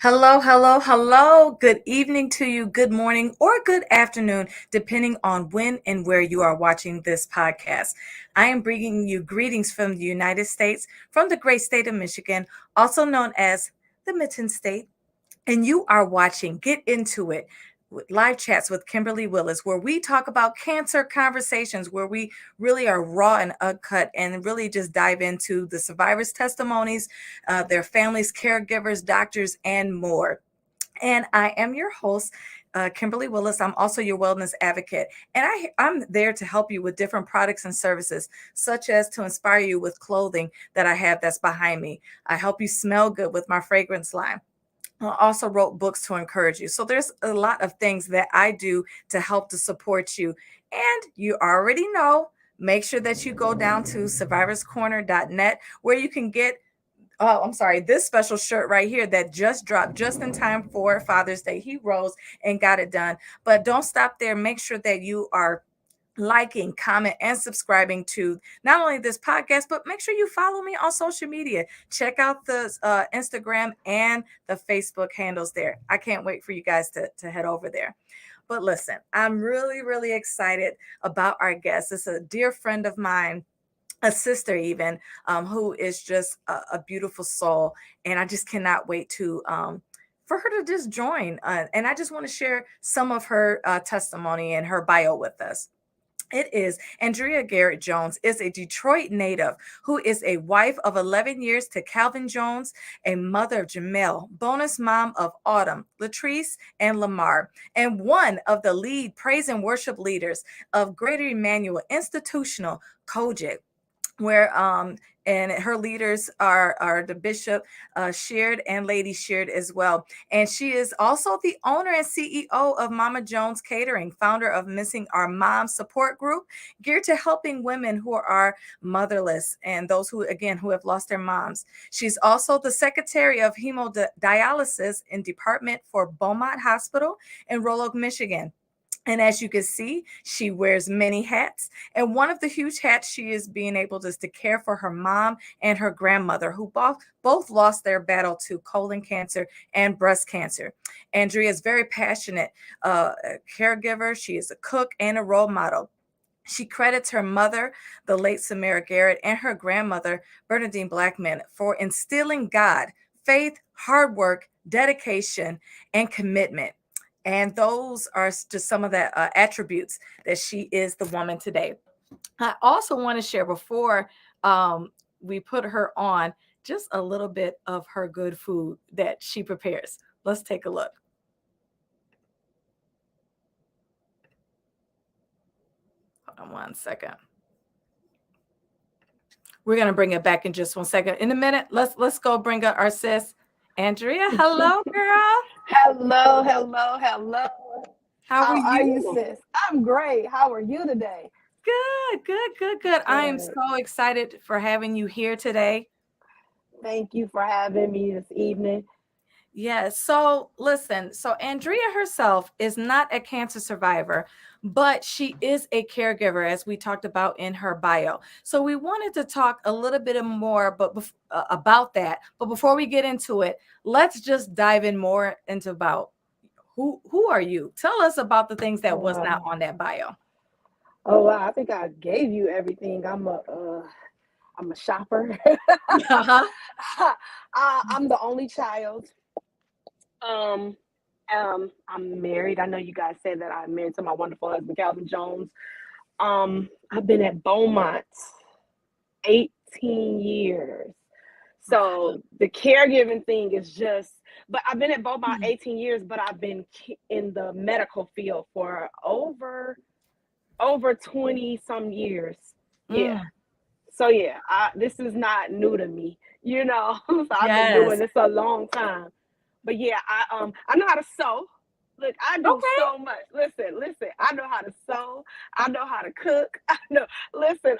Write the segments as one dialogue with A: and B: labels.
A: Hello, hello, hello. Good evening to you, good morning, or good afternoon, depending on when and where you are watching this podcast. I am bringing you greetings from the United States, from the great state of Michigan, also known as the Mitten State. And you are watching Get Into It with live chats with Kimberly Willis, where we talk about cancer conversations, where we really are raw and uncut and really just dive into the survivors' testimonies, their families, caregivers, doctors, and more. And I am your host, Kimberly Willis. I'm also your wellness advocate. And I'm there to help you with different products and services, such as to inspire you with clothing that I have that's behind me. I help you smell good with my fragrance line. I also wrote books to encourage you. So there's a lot of things that I do to help to support you. And you already know, make sure that you go down to survivorscorner.net where you can get this special shirt right here that just dropped just in time for Father's Day. He rose and got it done. But don't stop there. Make sure that you are liking, comment, and subscribing to not only this podcast, but make sure you follow me on social media. Check out the Instagram and the Facebook handles there. I can't wait for you guys to head over there. But listen, I'm really, really excited about our guest. It's a dear friend of mine, a sister even, who is just a beautiful soul. And I just cannot wait to for her to just join. And I just want to share some of her testimony and her bio with us. It is Andria Garrett-Jones is a Detroit native who is a wife of 11 years to Calvin Jones, a mother of Jamel, bonus mom of Autumn, Latrice, and Lamar, and one of the lead praise and worship leaders of Greater Emmanuel Institutional Kojic, where and her leaders are the Bishop Sheard and Lady Sheard as well. And she is also the owner and CEO of Mama Jones Catering, founder of Missing Our Moms support group, geared to helping women who are motherless and those who have lost their moms. She's also the secretary of hemodialysis in department for Beaumont Hospital in Roanoke, Michigan. And as you can see, she wears many hats. And one of the huge hats she is being able to care for her mom and her grandmother, who both lost their battle to colon cancer and breast cancer. Andria is very passionate caregiver. She is a cook and a role model. She credits her mother, the late Samara Garrett, and her grandmother, Bernadine Blackman, for instilling God, faith, hard work, dedication, and commitment. And those are just some of the attributes that she is the woman today. I also want to share before we put her on just a little bit of her good food that she prepares. Let's take a look. Hold on one second. We're going to bring it back in just 1 second. In a minute, let's go bring up our sis, Andria. Hello, girl.
B: Hello.
A: How are
B: you, sis? I'm great. How are you today?
A: Good. I am so excited for having you here today.
B: Thank you for having me this evening.
A: Yeah, so listen, so Andria herself is not a cancer survivor, but she is a caregiver, as we talked about in her bio. So we wanted to talk a little bit more about that. But before we get into it, let's just dive in more into about who are you? Tell us about the things that was not on that bio.
B: Oh wow, I think I gave you everything. I'm a shopper. I'm the only child. I'm married. I know you guys said that I'm married to my wonderful husband, Calvin Jones. I've been at Beaumont 18 years. So the caregiving thing is just, but I've been at both about 18 years, but I've been in the medical field for over 20 some years. Yeah. So yeah, this is not new to me, you know. So I've been doing this a long time. But yeah, I know how to sew. Look, I do so much. Listen, I know how to sew. I know how to cook. Listen,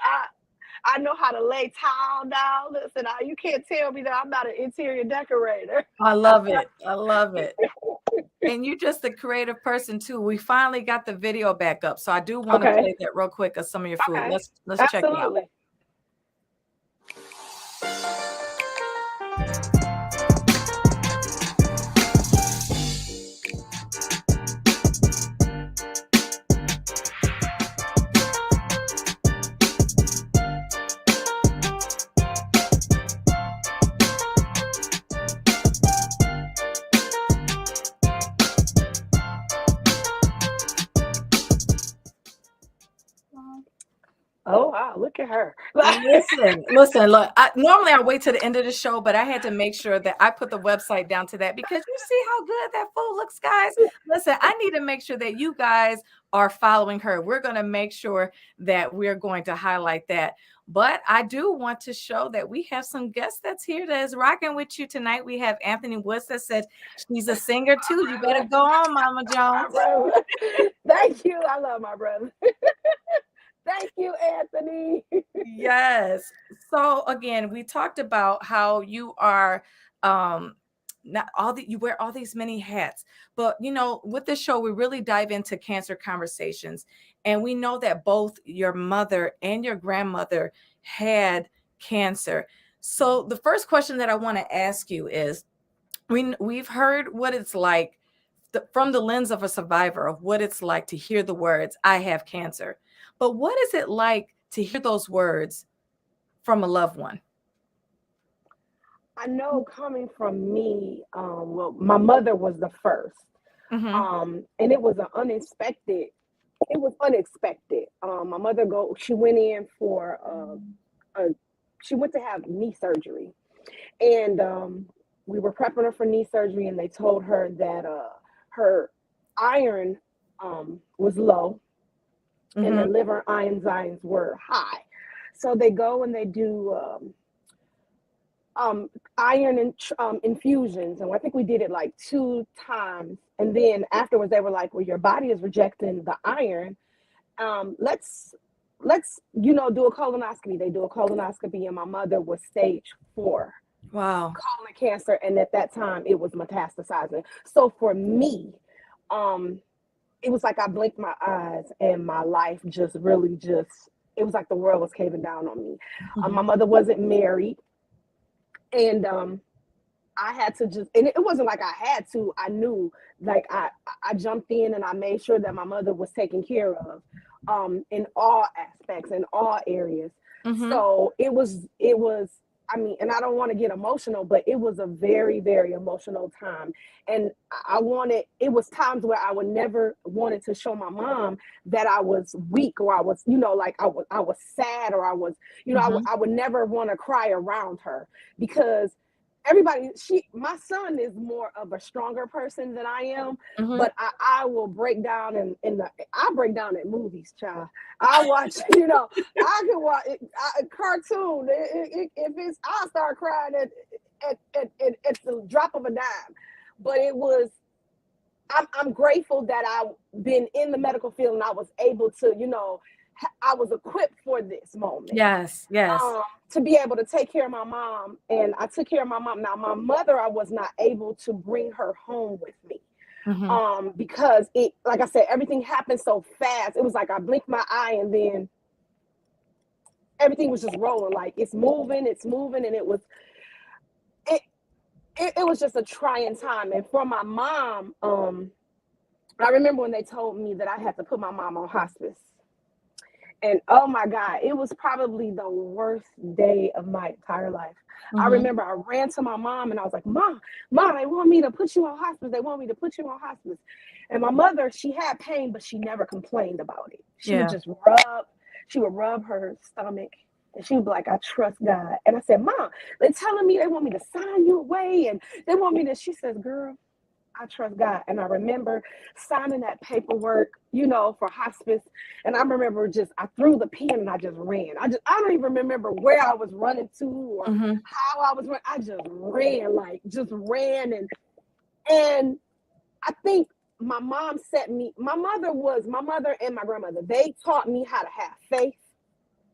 B: I know how to lay tile down. Listen, you can't tell me that I'm not an interior decorator.
A: I love it. I love it. And you're just a creative person too. We finally got the video back up. So I do want to play that real quick of some of your food.
B: Okay.
A: Let's check it out.
B: Oh wow, look at her.
A: Listen, look, normally I wait to the end of the show, but I had to make sure that I put the website down to that because you see how good that food looks, guys. Listen, I need to make sure that you guys are following her. We're going to make sure that we're going to highlight that. But I do want to show that we have some guests that's here that is rocking with you tonight. We have Anthony Woods that said she's a singer too. You better go on, Mama Jones.
B: Thank you. I love my brother. Thank you, Anthony.
A: Yes. So again, we talked about how you are you wear all these many hats, but you know, with this show, we really dive into cancer conversations. And we know that both your mother and your grandmother had cancer. So the first question that I want to ask you is, we've heard what it's like from the lens of a survivor of what it's like to hear the words, I have cancer. But what is it like to hear those words from a loved one?
B: I know coming from me, well, my mother was the first. And it was unexpected. My mother she went in for she went to have knee surgery. And we were prepping her for knee surgery, and they told her that her iron was low and the liver enzymes were high. So they go and they do iron infusions, and I think we did it like 2 times. And then afterwards, they were like, "Well, your body is rejecting the iron. Let's do a colonoscopy." They do a colonoscopy, and my mother was stage 4.
A: Wow.
B: Colon cancer, and at that time it was metastasizing. So for me, it was like I blinked my eyes and my life just really it was like the world was caving down on me. My mother wasn't married, and I had to and it wasn't like I had to, I knew, like I jumped in and I made sure that my mother was taken care of in all aspects, in all areas. So it was I mean, and I don't want to get emotional, but it was a very, very emotional time. And it was times where I would never wanted to show my mom that I was weak, or I was, like I was sad, or I was, I would never want to cry around her, because my son is more of a stronger person than I am, but I will break down I break down at movies, child. I watch, I can watch a cartoon. I'll start crying at the drop of a dime. But I'm grateful that I've been in the medical field and I was able to, I was equipped for this moment.
A: Yes.
B: To be able to take care of my mom, and I took care of my mom. Now, my mother, I was not able to bring her home with me, because like I said, everything happened so fast. It was like I blinked my eye, and then everything was just rolling. Like it's moving, and it was just a trying time. And for my mom, I remember when they told me that I had to put my mom on hospice. And oh my God, it was probably the worst day of my entire life. I remember I ran to my mom and I was like, Mom, they want me to put you on hospice. They want me to put you on hospice. And my mother, she had pain, but she never complained about it. She would just rub her stomach And she was like, I trust God. And I said, Mom, they're telling me they want me to sign you away. And they want me to, she says, girl, I trust God. And I remember signing that paperwork, for hospice. And I remember I threw the pen and I just ran. I don't even remember where I was running to or
A: Mm-hmm.
B: how I was running. I just ran. And I think my mom my mother and my grandmother, they taught me how to have faith,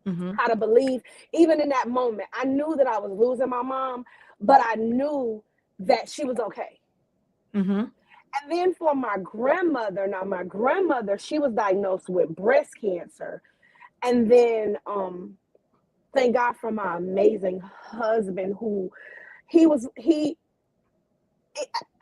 A: Mm-hmm.
B: how to believe. Even in that moment, I knew that I was losing my mom, but I knew that she was okay.
A: Mm-hmm.
B: And then for my grandmother, she was diagnosed with breast cancer. And then thank God for my amazing husband who he was he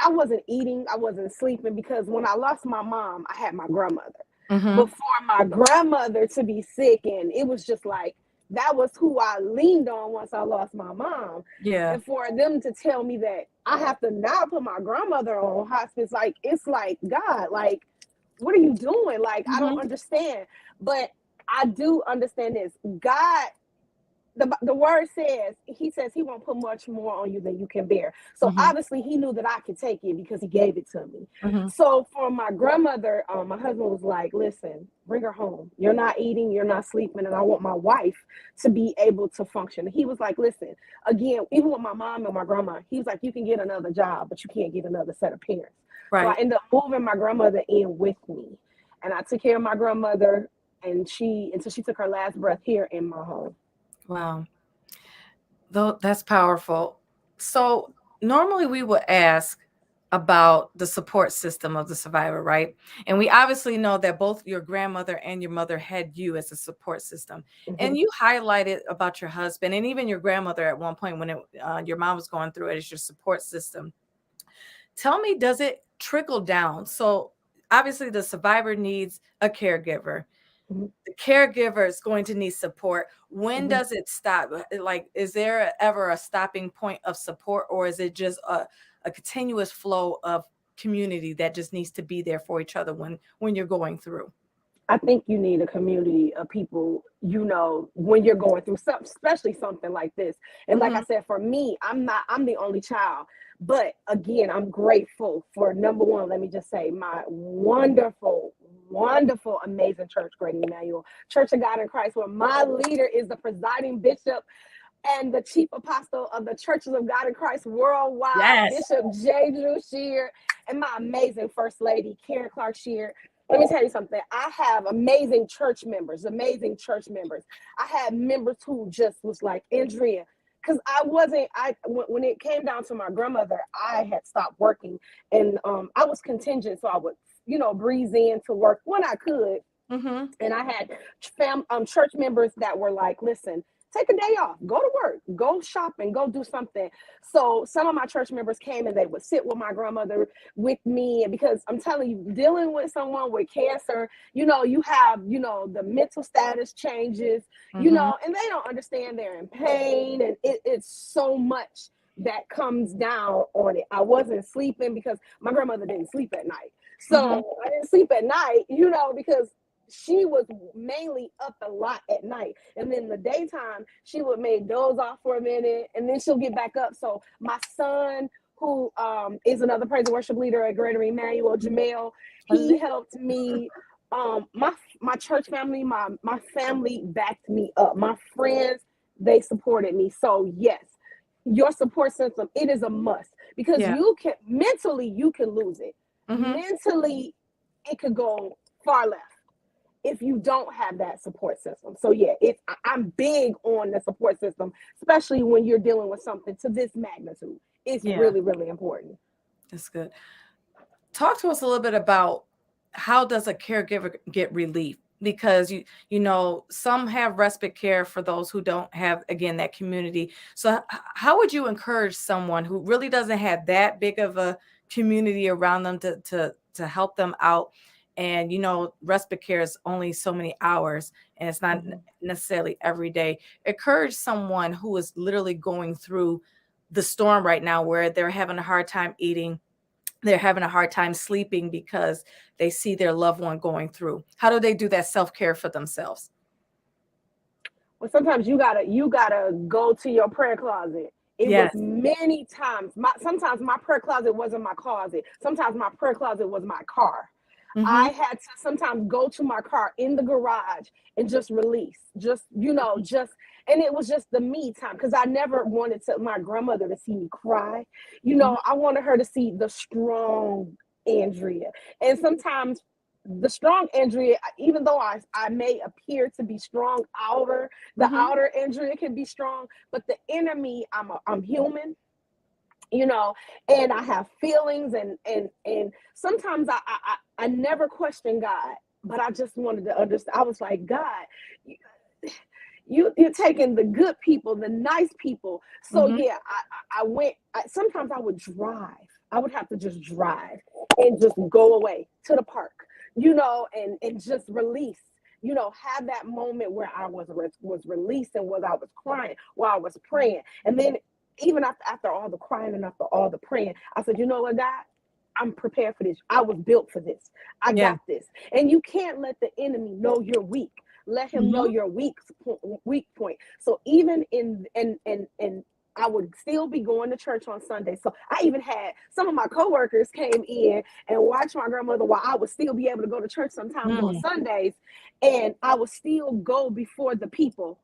B: I wasn't eating, I wasn't sleeping because when I lost my mom, I had my grandmother.
A: Mm-hmm.
B: But for my grandmother to be sick, and it was just like that was who I leaned on once I lost my mom.
A: Yeah.
B: And for them to tell me that I have to now put my grandmother on hospice, like it's like, God, like, what are you doing? Like, I don't
A: Mm-hmm.
B: understand. But I do understand this. God, the word says, he says he won't put much more on you than you can bear. So
A: Mm-hmm.
B: obviously he knew that I could take it because he gave it to me.
A: Mm-hmm.
B: So for my grandmother, my husband was like, listen, bring her home. You're not eating, you're not sleeping, and I want my wife to be able to function. He was like, listen, again, even with my mom and my grandma, he was like, you can get another job, but you can't get another set of parents. So I
A: Right.
B: ended up moving my grandmother in with me. And I took care of my grandmother until she took her last breath here in my home.
A: Wow. Though that's powerful. So normally we would ask about the support system of the survivor, right? And we obviously know that both your grandmother and your mother had you as a support system.
B: Mhm.
A: And you highlighted about your husband and even your grandmother at one point when your mom was going through it as your support system. Tell me, does it trickle down? So obviously the survivor needs a caregiver.
B: Mhm.
A: The caregiver is going to need support. When
B: Mhm.
A: does it stop? Like, is there ever a stopping point of support, or is it just a continuous flow of community that just needs to be there for each other when you're going through?
B: I think you need a community of people, when you're going through something, especially something like this. And like I
A: Mm-hmm.
B: said, for me, I'm the only child. But again, I'm grateful for number one, let me just say, my wonderful, wonderful, amazing church, Great Emmanuel Church of God in Christ, where my leader is the presiding bishop and the chief apostle of the Churches of God in Christ worldwide,
A: Yes.
B: Bishop J. Drew Shear, and my amazing First Lady, Karen Clark Shear. Let me tell you something. I have amazing church members, amazing church members. I had members who just was like, Andria, because when it came down to my grandmother, I had stopped working and I was contingent. So I would, breeze in to work when I could.
A: Mm-hmm.
B: And I had church members that were like, listen, take a day off, go to work, go shopping, go do something. So some of my church members came and they would sit with my grandmother with me. And because I'm telling you, dealing with someone with cancer, you have, the mental status changes,
A: Mm-hmm.
B: and they don't understand they're in pain. And it's so much that comes down on it. I wasn't sleeping because my grandmother didn't sleep at night.
A: Mm-hmm.
B: So I didn't sleep at night, because she was mainly up a lot at night. And then the daytime, she would make doze off for a minute and then she'll get back up. So my son, who is another praise and worship leader at Greater Emmanuel, Jamel, he helped me. My church family, my family backed me up. My friends, they supported me. So yes, your support system, it is a must because
A: Yeah.
B: you can lose it.
A: Mm-hmm.
B: Mentally, it could go far left if you don't have that support system. So yeah, I'm big on the support system, especially when you're dealing with something to this magnitude. It's
A: Yeah.
B: really, really important.
A: That's good. Talk to us a little bit about how does a caregiver get relief? Because some have respite care for those who don't have, again, that community. So how would you encourage someone who really doesn't have that big of a community around them to help them out? And respite care is only so many hours and it's not
B: Mhm.
A: necessarily every day. Encourage someone who is literally going through the storm right now where they're having a hard time eating, they're having a hard time sleeping because they see their loved one going through. How do they do that self-care for themselves?
B: sometimes you gotta go to your prayer closet. It was
A: Yes.
B: many times. Sometimes my prayer closet wasn't my closet. Sometimes my prayer closet was my car. I
A: Mm-hmm.
B: had to sometimes go to my car in the garage and just release, and it was just the me time because I never wanted my grandmother to see me cry.
A: Mm-hmm.
B: I wanted her to see the strong Andrea. And sometimes the strong Andrea, even though I may appear to be strong the
A: Mm-hmm.
B: outer Andrea can be strong, but the inner me, I'm human, you know, and I have feelings, and sometimes I never questioned God, but I just wanted to understand. I was like, God, you're taking the good people, the nice people. So
A: Mm-hmm.
B: yeah, I went. Sometimes I would drive. I would have to just drive and just go away to the park, and just release. Have that moment where I was released and was I was crying while I was praying, and then even after all the crying and after all the praying, I said, you know what, God, I'm prepared for this. I was built for this. I
A: Yeah.
B: got this. And you can't let the enemy know you're weak. Let him know
A: Mm-hmm.
B: your weak point. So even in and I would still be going to church on Sunday. So I even had some of my coworkers came in and watched my grandmother while I would still be able to go to church sometimes on
A: Mm.
B: Sundays, and I would still go before the people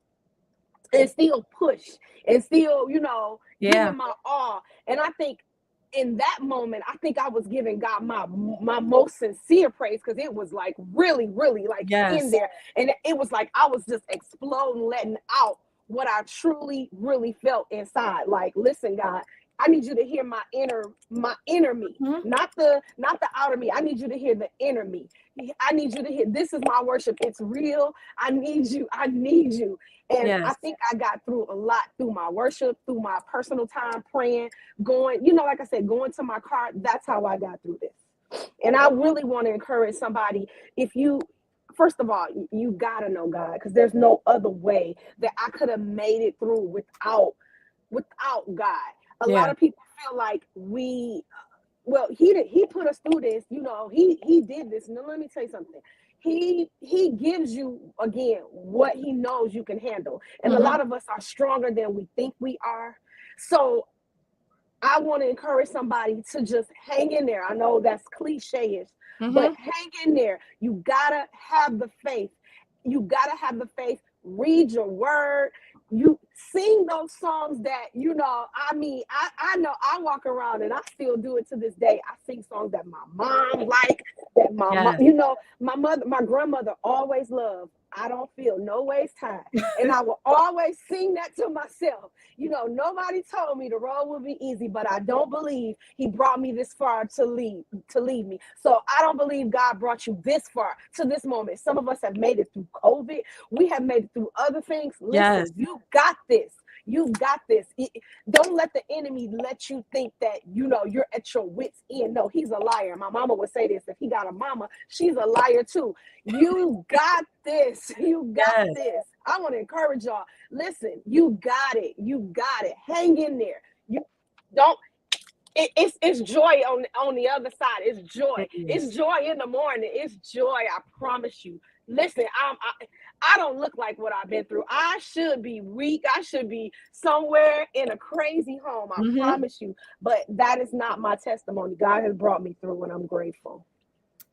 B: and still push and still, give
A: Yeah.
B: him my all. And I think in that moment, I think I was giving God my most sincere praise because it was like really, really like in
A: Yes.
B: there. And it was like I was just exploding, letting out what I truly, really felt inside. Like, listen, God, I need you to hear my inner me,
A: Mm-hmm.
B: not the outer me. I need you to hear the inner me. I need you to hear, this is my worship. It's real. I need you. I need you. And I
A: Yes.
B: think I got through a lot through my worship, through my personal time praying, going, like I said, going to my car. That's how I got through this. And I really want to encourage somebody, if you, first of all, you got to know God, because there's no other way that I could have made it through without God. A
A: Yeah.
B: lot of people feel like he put us through this, he did this. Now let me tell you something. He gives you, again, what he knows you can handle, and a
A: Mm-hmm.
B: lot of us are stronger than we think we are. So I want to encourage somebody to just hang in there. I know that's cliche-ish, but
A: Mm-hmm.
B: hang in there. You gotta have the faith. You gotta have the faith. Read your word. You sing those songs that, I know I walk around and I still do it to this day. I sing songs that my mom like, that my mom,
A: Yes.
B: my mother, my grandmother always loved. I don't feel no ways tired. And I will always sing that to myself. Nobody told me the road would be easy, but I don't believe he brought me this far to leave me. So I don't believe God brought you this far to this moment. Some of us have made it through COVID. We have made it through other things.
A: Yes.
B: Listen, you got this. You got this. Don't let the enemy let you think that, you're at your wits' end. No, he's a liar. My mama would say this. If he got a mama, she's a liar too. You got this. You got
A: Yes.
B: this. I want to encourage y'all. Listen, you got it. You got it. Hang in there. You don't. It's joy on the other side. It's joy.
A: It
B: It's
A: is.
B: joy in the morning. It's joy. I promise you. Listen, I don't look like what I've been through. I should be weak. I should be somewhere in a crazy home. I
A: Mm-hmm.
B: promise you. But that is not my testimony. God has brought me through, and I'm grateful.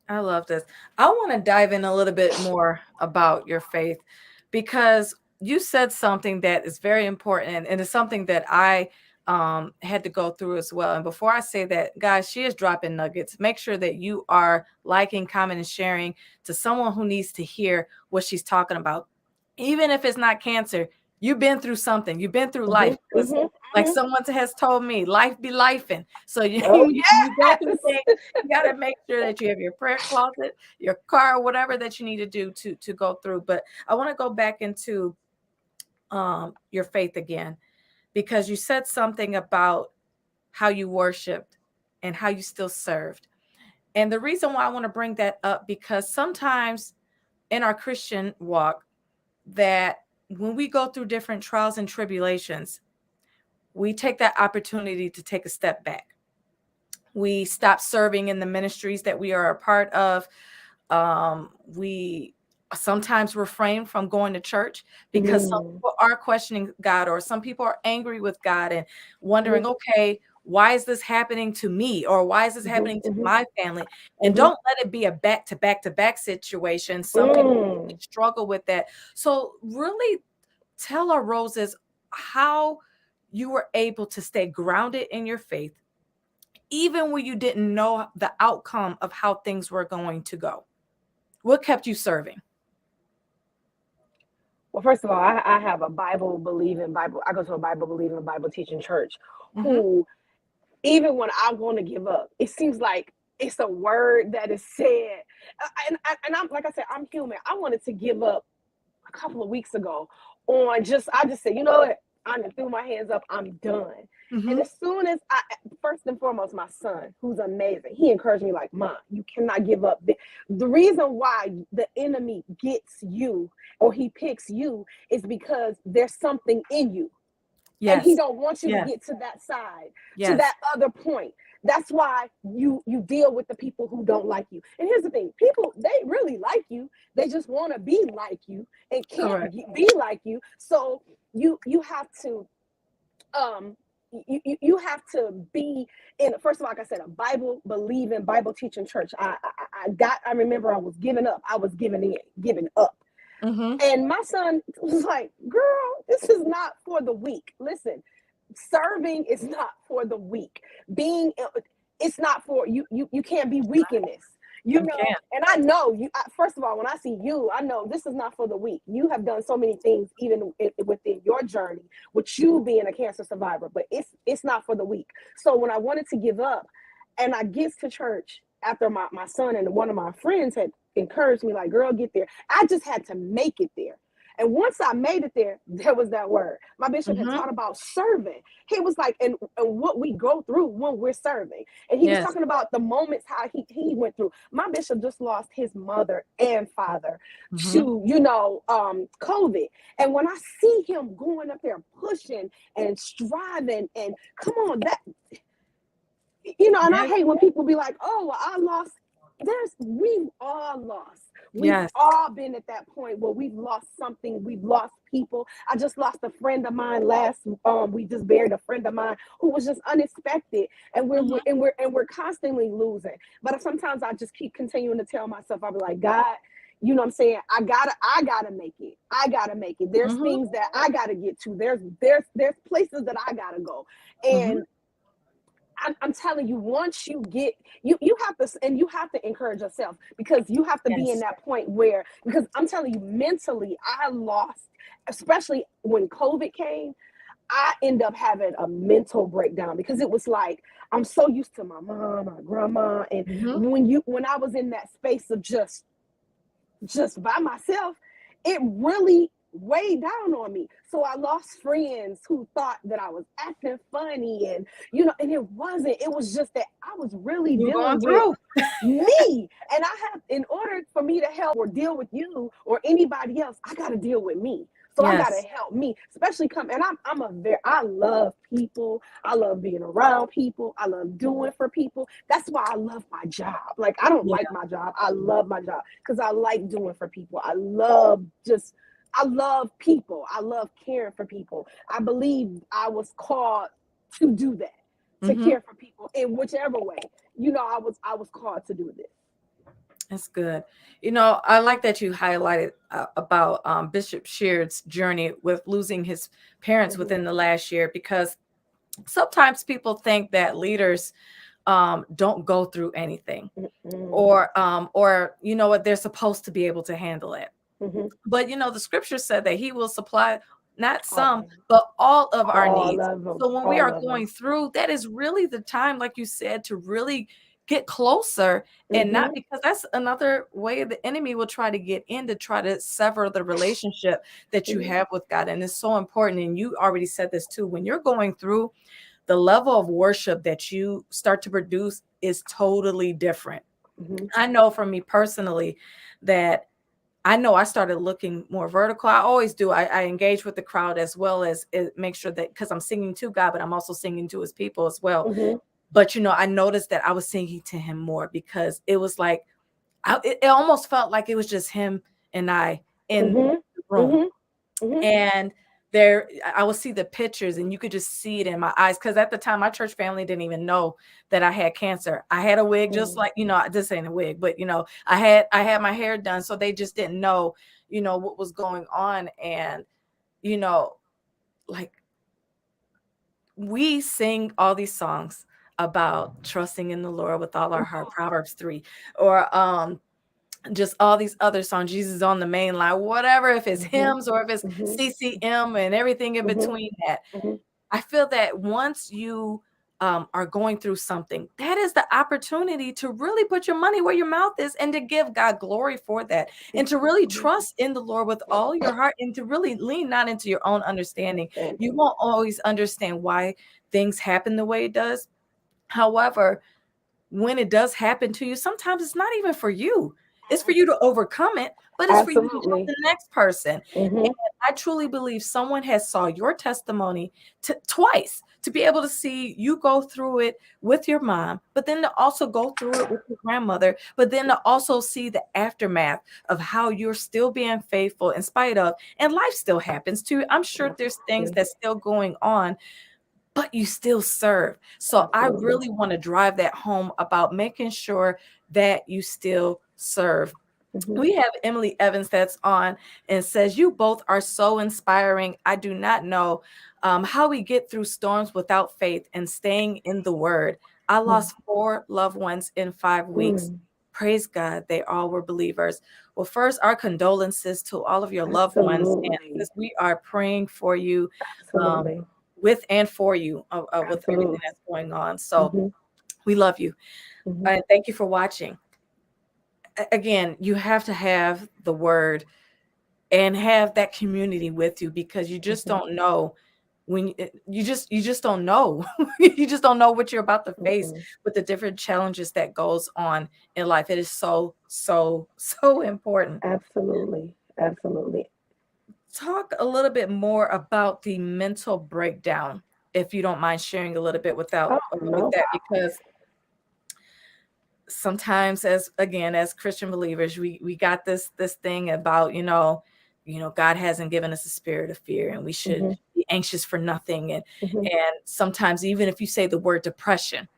A: I love this. I want to dive in a little bit more about your faith because you said something that is very important and it's something that I had to go through as well. And before I say that, guys, she is dropping nuggets. Make sure that you are liking, commenting, and sharing to someone who needs to hear what she's talking about. Even if it's not cancer, you've been through something. You've been through life.
B: Hmm. Hmm.
A: Like
B: Hmm.
A: someone has told me, life be lifing. So you,
B: Oh
A: you go through
B: yes.
A: things. You got to make sure that you have your prayer closet, your car, whatever that you need to do to go through. But I want to go back into your faith again because you said something about how you worshiped and how you still served. And the reason why I want to bring that up because sometimes in our Christian walk that when we go through different trials and tribulations, we take that opportunity to take a step back. We stop serving in the ministries that we are a part of. We sometimes refrain from going to church because some
B: Mm-hmm.
A: people are questioning God, or some people are angry with God and wondering,
B: Mm-hmm.
A: okay, why is this happening to me? Or why is this happening to
B: Mm-hmm.
A: my family? And
B: Mm-hmm.
A: don't let it be a back to back to back situation. Some people
B: Mm.
A: struggle with that. So really tell our Roses how you were able to stay grounded in your faith, even when you didn't know the outcome of how things were going to go. What kept you serving?
B: Well, first of all, I have a Bible believing Bible. I go to a Bible believing, Bible teaching church
A: Mm-hmm.
B: who, even when I want to give up, it seems like it's a word that is said. And I'm, like I said, I'm human. I wanted to give up a couple of weeks ago on just, I just said, you know what? I done threw my hands up. I'm done. And
A: Mm-hmm.
B: as soon as first and foremost, my son, who's amazing, he encouraged me like, Mom, you cannot give up. The reason why the enemy gets you or he picks you is because there's something in you and he
A: Yes.
B: don't want you to
A: Yes.
B: get to that side, to
A: Yes.
B: that other point. That's why you deal with the people who don't like you. And here's the thing, people, they really like you, they just want to be like you and can't
A: Correct.
B: be like you. So you have to um you have to be in, first of all, like I said, a Bible believing, Bible teaching church. I remember I was giving up, I was giving up.
A: Mm-hmm.
B: And my son was like, girl, this is not for the weak. Listen, serving is not for the weak. Being, it's not for you. You can't be weak in this. You
A: You
B: know,
A: can't.
B: and I know you. First of all, when I see you, I know this is not for the weak. You have done so many things, even within your journey, with you being a cancer survivor. But it's not for the weak. So when I wanted to give up, and I get to church after my son and one of my friends had encouraged me, like, girl, get there. I just had to make it there. And once I made it there, there was that word. My bishop had
A: Mm-hmm.
B: taught about serving. He was like, and what we go through when we're serving. And he was
A: Yes.
B: talking about the moments how he went through. My bishop just lost his mother and father
A: Mm-hmm.
B: to, COVID. And when I see him going up there pushing and striving and come on, that, and I
A: Yes.
B: hate when people be like, oh, well, I lost. We've all lost. We've
A: Yes.
B: all been at that point where we've lost something. We've lost people. I just lost a friend of mine we just buried a friend of mine who was just unexpected. And we're
A: Mm-hmm.
B: we're constantly losing. But sometimes I just keep continuing to tell myself, I'll be like, God, you know what I'm saying? I gotta make it. I gotta make it. There's
A: Mm-hmm.
B: things that I gotta get to. There's places that I gotta go.
A: Mm-hmm.
B: And I'm telling you, once you have to, and you have to encourage yourself, because you have to be in
A: Yes.
B: that point where, because I'm telling you, mentally, I lost, especially when COVID came. I end up having a mental breakdown because it was like I'm so used to my mom, my grandma, and
A: Mm-hmm.
B: when I was in that space of just by myself, it really weighed down on me. So I lost friends who thought that I was acting funny, and and it wasn't. It was just that I was really
A: You're going
B: dealing with
A: through.
B: me. And in order for me to help or deal with you or anybody else, I got to deal with me. So I got to
A: Yes.
B: help me, especially and I love people. I love being around people. I love doing for people. That's why I love my job. Like, I don't
A: Yeah.
B: like my job. I love my job because I like doing for people. I love people. I love caring for people. I believe I was called to do that, to
A: Mm-hmm.
B: care for people in whichever way. I was called to do this.
A: That's good. I like that you highlighted about Bishop Sheard's journey with losing his parents
B: Mm-hmm.
A: within the last year, because sometimes people think that leaders don't go through anything,
B: Mm-hmm.
A: or what, they're supposed to be able to handle it.
B: Mm-hmm.
A: But the scripture said that he will supply not some,
B: All,
A: but all of our
B: all
A: needs.
B: of them.
A: So when we
B: All
A: are
B: of them.
A: going through, that is really the time, like you said, to really get closer. And not,
B: Mm-hmm.
A: because that's another way the enemy will try to get in, to try to sever the relationship that you
B: Mm-hmm.
A: have with God. And it's so important. And you already said this too. When you're going through, the level of worship that you start to produce is totally different.
B: Mm-hmm.
A: I know for me personally that I know I started looking more vertical. I always do. I engage with the crowd, as well as make sure that, because I'm singing to God, but I'm also singing to his people as well.
B: Mm-hmm.
A: But, I noticed that I was singing to him more, because it was like, it almost felt like it was just him and I in
B: Mhm.
A: the room.
B: Mhm. Mhm.
A: And there, I would see the pictures and you could just see it in my eyes. Cause at the time my church family didn't even know that I had cancer. I had a wig, just
B: Mhm.
A: like, this ain't a wig, but I had my hair done. So they just didn't know, what was going on. And, you know, like we sing all these songs about trusting in the Lord with all our heart, Proverbs 3, or just all these other songs, Jesus on the main line, whatever, if it's
B: Mhm.
A: hymns or if it's
B: Mhm.
A: CCM and everything in
B: Mhm.
A: between that.
B: Mhm.
A: I feel that once you are going through something, that is the opportunity to really put your money where your mouth is and to give God glory for that and to really
B: Mhm.
A: trust in the Lord with all your heart and to really lean not into your own understanding. You
B: Understanding.
A: won't always understand why things happen the way it does. However, when it does happen to you, sometimes it's not even for you. It's for you to overcome it, but it's for you to help
B: Absolutely.
A: the next person. And
B: Mhm.
A: I truly believe someone has saw your testimony twice to be able to see you go through it with your mom, but then to also go through it with your grandmother, but then to also see the aftermath of how you're still being faithful in spite of, and life still happens too. I'm sure there's things
B: Absolutely.
A: that's still going on, but you still serve. So I
B: Absolutely.
A: really want to drive that home about making sure that you still serve.
B: Mhm.
A: We have Emily Evans that's on and says, "You both are so inspiring. I do not know how we get through storms without faith and staying in the word. I
B: Mhm.
A: lost 4 loved ones in 5 weeks.
B: Mm.
A: Praise God, they all were believers." Well, first, our condolences to all of your loved ones. And
B: Absolutely.
A: sis, we are praying for you, um,
B: Absolutely.
A: with and for you, with everything
B: Absolutely.
A: that's going on. So
B: Mhm.
A: we love you.
B: Mhm.
A: And thank you for watching. Again, you have to have the word and have that community with you, because you just
B: Mhm.
A: don't know when you just don't know. You just don't know what you're about to face
B: Mhm.
A: with the different challenges that goes on in life. It is so, so, so important.
B: Absolutely. Absolutely.
A: Talk a little bit more about the mental breakdown, if you don't mind sharing a little bit
B: Oh,
A: with
B: no
A: that,
B: problem.
A: because sometimes, as Christian believers, we got this thing about, God hasn't given us a spirit of fear and we should
B: Mhm.
A: be anxious for nothing. And
B: Mhm.
A: sometimes, even if you say the word depression,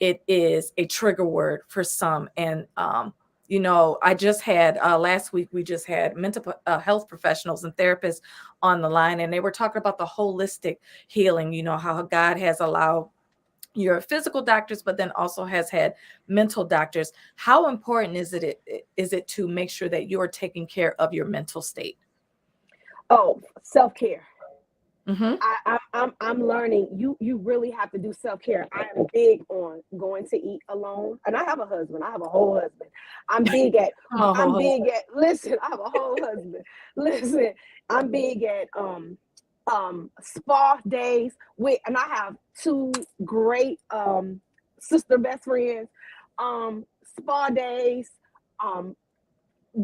A: it is a trigger word for some. And I just had last week, we just had mental health professionals and therapists on the line, and they were talking about the holistic healing, how God has allowed your physical doctors, but then also has had mental doctors. How important is it to make sure that you are taking care of your mental state?
B: Oh, self-care.
A: Mm-hmm.
B: I'm learning. You really have to do self care. I am big on going to eat alone, and I have a husband. I have a whole husband. I'm big at. I'm
A: Oh,
B: big at. Listen, I have a whole husband. Listen, I'm big at spa days with, and I have two great sister best friends. Spa days. Um,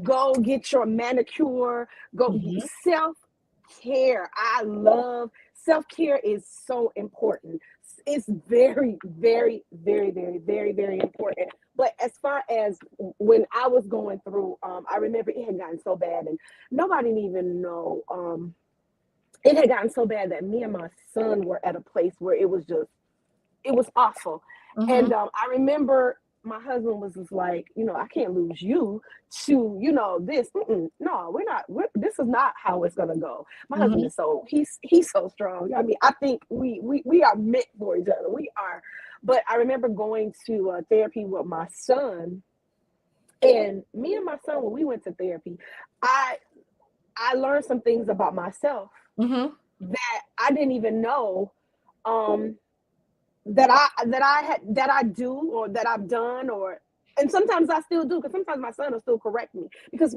B: go get your manicure. Go
A: mm-hmm.
B: self care. I love self care is so important. It's very, very, very, very, very, very important. But as far as when I was going through, I remember it had gotten so bad, and nobody didn't even know. It had gotten so bad that me and my son were at a place where it was awful.
A: Mm-hmm.
B: And I remember my husband was just like, I can't lose you to, this. No, we're not. This is not how it's gonna go. My husband
A: Mm-hmm.
B: is he's so strong. I mean, I think we are meant for each other. We are. But I remember going to therapy with my son, and me and my son when we went to therapy, I I learned some things about myself
A: Mm-hmm.
B: that I didn't even know. Um, that I do or that I've done, or and sometimes I still do, because sometimes my son will still correct me, because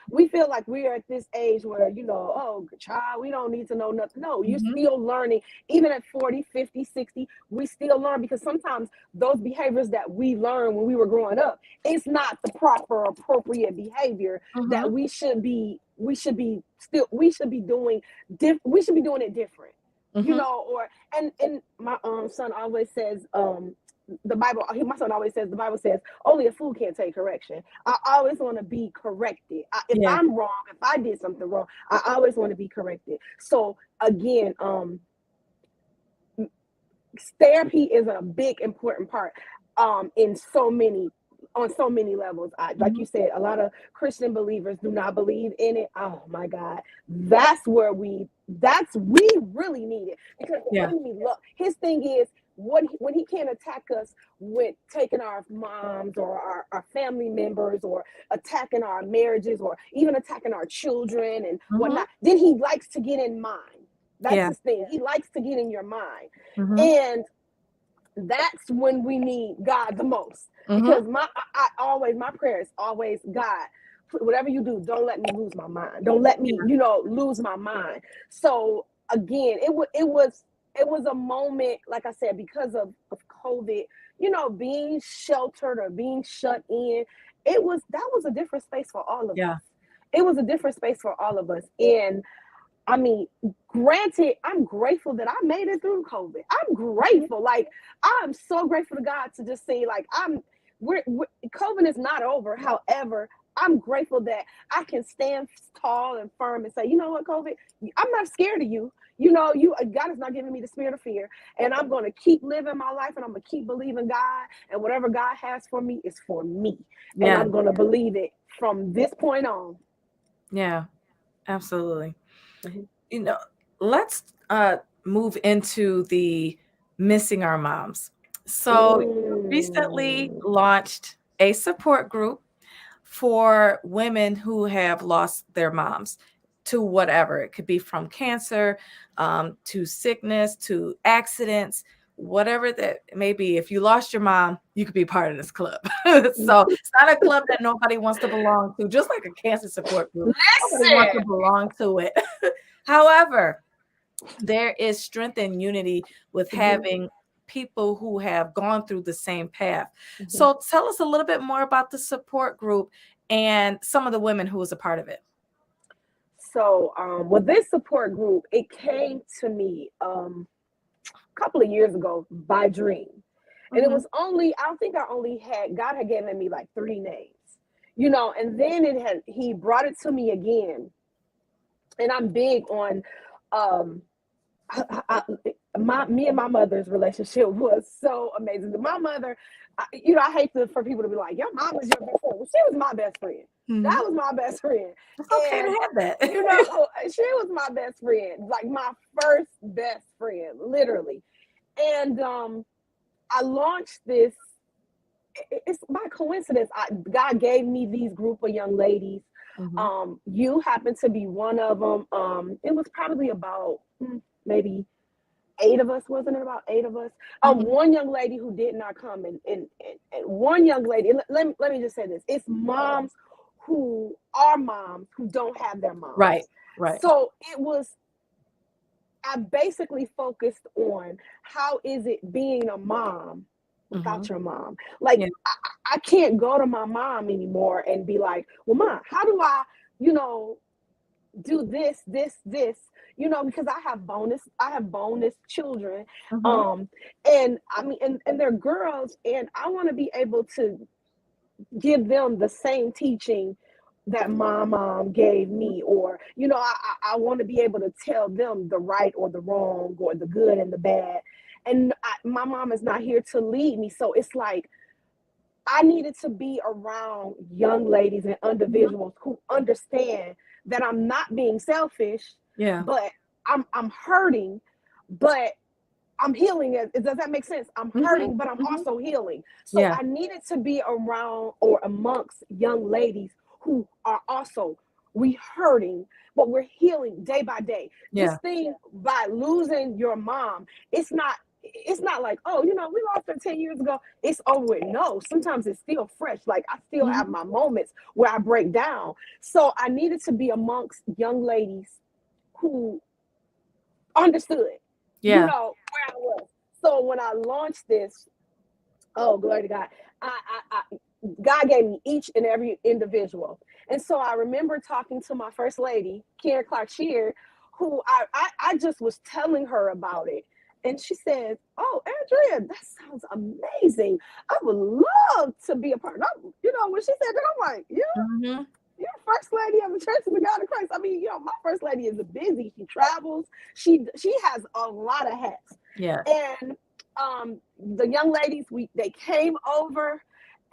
B: we feel like we're at this age where oh child, we don't need to know nothing. No, you're
A: Mm-hmm.
B: still learning. Even at 40, 50, 60, we still learn, because sometimes those behaviors that we learned when we were growing up, it's not the proper appropriate behavior that
A: Mm-hmm.
B: we should be doing we should be doing it different,
A: Mm-hmm.
B: or and my son always says, the Bible, my son always says, the Bible says, only a fool can't take correction. I always want to be corrected. If
A: Yeah.
B: I'm wrong, if I did something wrong, I always want to be corrected. So again, therapy is a big important part in so many on so many levels. Like you said, a lot of Christian believers do not believe in it. Oh my God, we really need it, because the
A: Yeah.
B: enemy his thing is, when he can't attack us with taking our moms or our family members, or attacking our marriages, or even attacking our children and
A: Mm-hmm.
B: whatnot, then he likes to get in mind. That's
A: Yeah.
B: his thing. He likes to get in your mind.
A: Mm-hmm.
B: And that's when we need God the most.
A: Mm-hmm.
B: Because my prayer is always, God, whatever you do, don't let me lose my mind. Don't let me, lose my mind. So again, it was a moment, like I said, because of COVID, being sheltered or being shut in. That was a different space for all of
A: Yeah.
B: us. It was a different space for all of us. And I mean, granted, I'm grateful that I made it through COVID. I'm grateful. Like, I'm so grateful to God to just say, like, COVID is not over. However, I'm grateful that I can stand tall and firm and say, you know what, COVID, I'm not scared of you. God is not giving me the spirit of fear, and I'm going to keep living my life, and I'm going to keep believing God, and whatever God has for me is for me. And
A: Yeah.
B: I'm going to believe it from this point on.
A: Yeah. Absolutely.
B: Mhm.
A: You know, let's move into the missing our moms. So you recently
B: Mm.
A: launched a support group for women who have lost their moms to whatever. It could be from cancer, to sickness, to accidents, whatever that may be. If you lost your mom, you could be part of this club. So it's not a club that nobody wants to belong to, just like a cancer support group. Nobody wants to
B: Listen.
A: belong to it. However, there is strength and unity with
B: Mhm,
A: having people who have gone through the same path.
B: mhm.
A: So tell us a little bit more about the support group and some of the women who was a part of it.
B: So, with this support group, it came to me a couple of years ago by dream, and it
A: Mhm.
B: was I don't think I only had God had given me like three names, and then He brought it to me again, and I'm big on um, me and my mother's relationship was so amazing. My mother, I hate for people to be like, your mom was your best friend. Well, she was my best friend. That
A: Mhm.
B: was my best friend.
A: It's okay
B: And,
A: to have that.
B: she was my best friend, like my first best friend, literally. And I launched this. It's by coincidence. God gave me these group of young ladies.
A: Mhm.
B: You happen to be one of them. It was probably about maybe eight of us, wasn't it? About eight of us.
A: Mhm.
B: One young lady who did not come, and one young lady. Let me just say this: it's moms who are moms who don't have their
A: Right.
B: moms.
A: Right.
B: So it was. I basically focused on how is it being a mom without
A: Mhm.
B: your mom. Like
A: Yeah.
B: I can't go to my mom anymore and be like, well, mom, how do I, you know, do this, because I have bonus children.
A: Mhm.
B: Um, and I mean, and they're girls, and I want to be able to give them the same teaching that my mom gave me, or I want to be able to tell them the right or the wrong, or the good and the bad. And my mom is not here to lead me, so it's like I needed to be around young ladies and
A: Mhm.
B: individuals who understand that I'm not being selfish,
A: Yeah.
B: but I'm hurting, but I'm healing. Does that make sense? I'm
A: Mhm.
B: hurting, but I'm
A: Mhm.
B: also healing. So
A: Yeah.
B: I needed to be around or amongst young ladies who are also, we hurting, but we're healing day by day. This
A: Yeah.
B: thing by losing your mom, it's not like, oh, we lost her 10 years ago. It's over with. No, sometimes it's still fresh. Like I still have
A: Mhm.
B: my moments where I break down. So I needed to be amongst young ladies who understood,
A: Yeah.
B: where I was. So when I launched this, oh, glory to God, God gave me each and every individual. And so I remember talking to my first lady, Karen Clark Shear, who I just was telling her about it. and she says, "Oh, Andrea, that sounds amazing. I would love to be a part." When she said that, I'm like, "Yeah,
A: Mm-hmm.
B: you're first lady of the Church of the God of Christ." I mean, my first lady is busy. She travels. She has a lot of hats.
A: Yeah.
B: And the young ladies, they came over,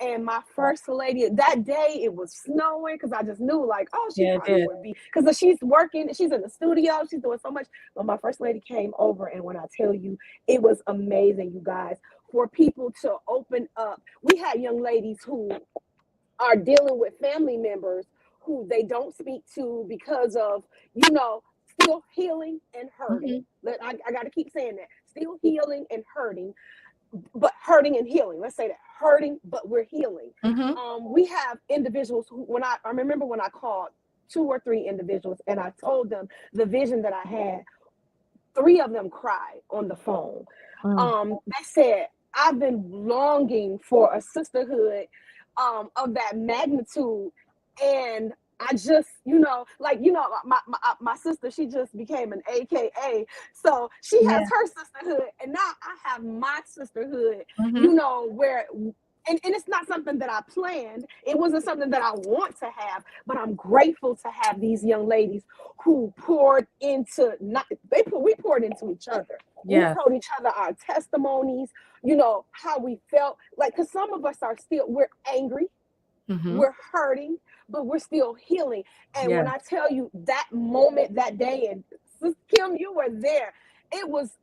B: and my first lady that day, it was snowing, because I just knew, like, oh, she
A: Yeah, it
B: probably
A: did.
B: would be, because she's working, she's in the studio, she's doing so much. But my first lady came over, and when I tell you, it was amazing, you guys, for people to open up. We had young ladies who are dealing with family members who they don't speak to because of, still healing and hurting.
A: Mm-hmm.
B: I got to keep saying that. Still healing and hurting, but hurting and healing. Let's say that, hurting, but we're healing.
A: Mm-hmm.
B: We have individuals who, when I remember when I called 2 or 3 individuals and I told them the vision that I had, 3 of them cried on the phone.
A: Mm.
B: They said, "I've been longing for a sisterhood of that magnitude." And I just, my sister, she just became an AKA. So she has
A: Yeah.
B: her sisterhood, and now I have my sisterhood,
A: Mm-hmm.
B: where, and it's not something that I planned. It wasn't something that I want to have, but I'm grateful to have these young ladies who poured into, not we poured into each other. We
A: Yeah.
B: told each other our testimonies, how we felt, like, because some of us we're angry,
A: Mm-hmm.
B: we're hurting, but we're still healing. And
A: Yeah.
B: when I tell you that moment, that day, and Sister Kim, you were there, it was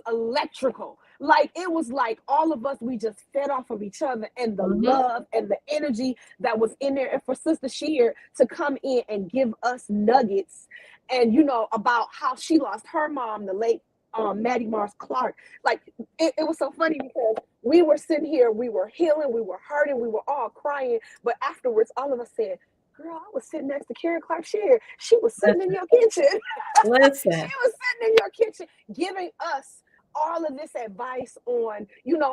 B: electrical. Like, it was like all of us, we just fed off of each other, and the
A: Mm-hmm.
B: love and the energy that was in there. And for Sister Sheer to come in and give us nuggets, and about how she lost her mom, the late Maddie Mars Clark. Like, it was so funny, because we were sitting here, we were healing, we were hurting, we were all crying, but afterwards, all of us said, "Girl, I was sitting next to Karen Clark Shear. She was sitting in
A: Listen.
B: your kitchen." She
A: Listen.
B: was sitting in your kitchen giving us all of this advice on,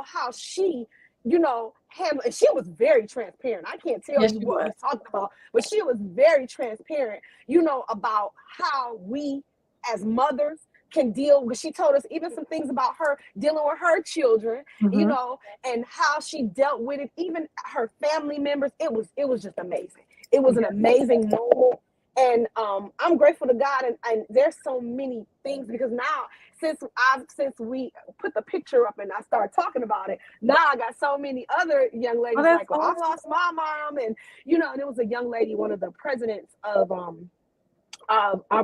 B: how she, handled. And she was very transparent. I can't tell
A: Yes,
B: you
A: she
B: what
A: was.
B: we talked about, but she was very transparent, about how we as mothers can deal with. She told us even some things about her dealing with her children,
A: Mm-hmm.
B: and how she dealt with it, even her family members. It was just amazing. It was an
A: Yeah.
B: amazing moment. And I'm grateful to God, and there's so many things, because now, since we put the picture up and I started talking about it, now I got so many other young
A: Oh,
B: ladies
A: that's
B: like, "Well, I
A: awesome.
B: lost my mom," and and it was a young lady, one of the presidents of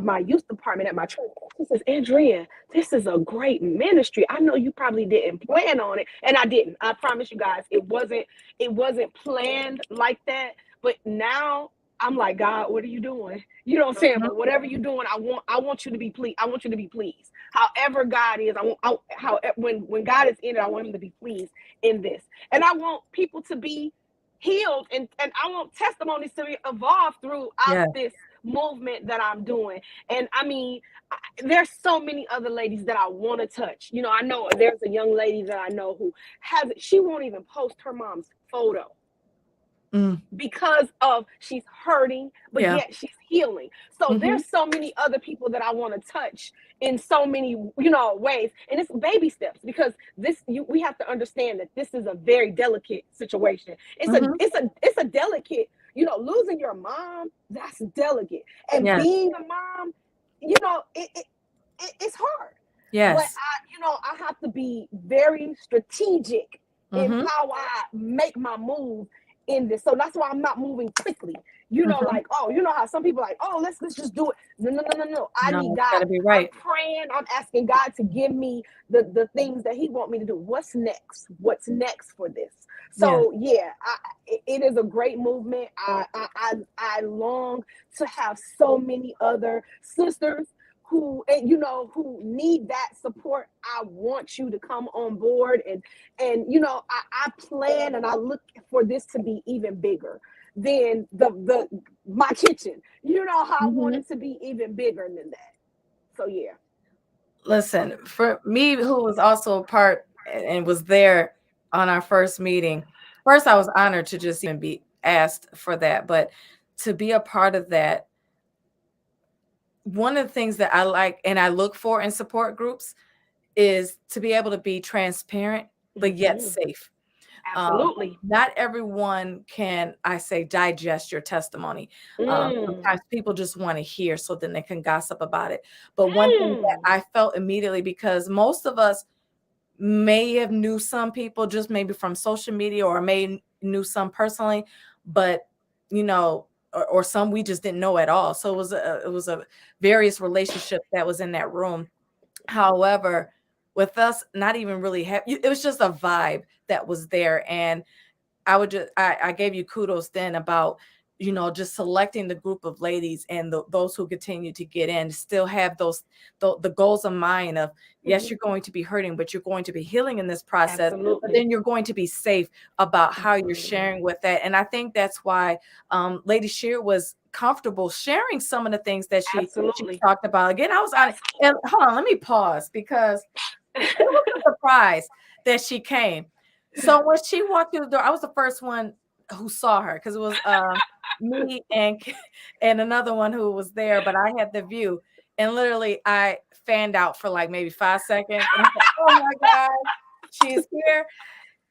B: my youth department at my church. She says, "Andrea, this is a great ministry. I know you probably didn't plan on it," and I didn't. I promise you guys, it wasn't planned like that. But now I'm like, "God, what are you doing?" You know what I'm saying?
A: Mm-hmm.
B: But whatever you're doing, I want you to be pleased. I want you to be pleased. However God is, when God is in it, I want him to be pleased in this, and I want people to be healed, and I want testimonies to evolve throughout
A: Yeah.
B: this movement that I'm doing. And I mean, there's so many other ladies that I want to touch. I know there's a young lady that I know who she won't even post her mom's photo,
A: Mm.
B: because of she's hurting, but
A: Yeah.
B: yet she's healing. So
A: Mm-hmm.
B: there's so many other people that I want to touch in so many, ways. And it's baby steps, because we have to understand that this is a very delicate situation. It's a
A: Mm-hmm.
B: it's a delicate, losing your mom, that's delicate. And
A: Yes.
B: being a mom, it's hard. But
A: Yes.
B: I have to be very strategic in
A: Mm-hmm.
B: how I make my move in this. So that's why I'm not moving quickly.
A: Mm-hmm.
B: Like, oh, how some people are like, "Oh, let's just do it." No, no, no, no, no. I
A: No,
B: need
A: it's got
B: God.
A: to be
B: I'm
A: right.
B: praying. I'm asking God to give me the things that He want me to do. What's next? What's next for this?
A: Yeah.
B: So yeah, it is a great movement. I long to have so many other sisters who need that support. I want you to come on board, and I plan, and I look for this to be even bigger than the my kitchen. How I want
A: Mm-hmm.
B: it to be even bigger than that. So yeah.
A: Listen, for me, who was also a part and was there on our first meeting, first, I was honored to just even be asked for that, but to be a part of that, one of the things that I like and I look for in support groups is to be able to be transparent, but yet
B: Mhm.
A: safe.
B: Absolutely.
A: Not everyone can, I say, digest your testimony.
B: Mm.
A: Sometimes people just want to hear so then they can gossip about it. But one thing that
B: Mm.
A: I felt immediately, because most of us may have knew some people just maybe from social media or may knew some personally, but you know, or some we just didn't know at all. So it was a various relationship that was in that room. However, with us not even really have, it was just a vibe that was there. And I gave you kudos then about, just selecting the group of ladies and those who continue to get in still have the goals of mind of, yes,
B: Mhm.
A: you're going to be hurting, but you're going to be healing in this process, but
B: Absolutely.
A: then you're going to be safe about how you're
B: Absolutely.
A: sharing with that. And I think that's why Lady Sheer was comfortable sharing some of the things that she
B: Absolutely.
A: talked about. Again, I was on it. And hold on, let me pause because it was a surprise that she came. So when she walked through the door, I was the first one who saw her because it was me and and another one who was there, but I had the view. And literally I fanned out for like maybe 5 seconds. And I was like, oh my God, she's here.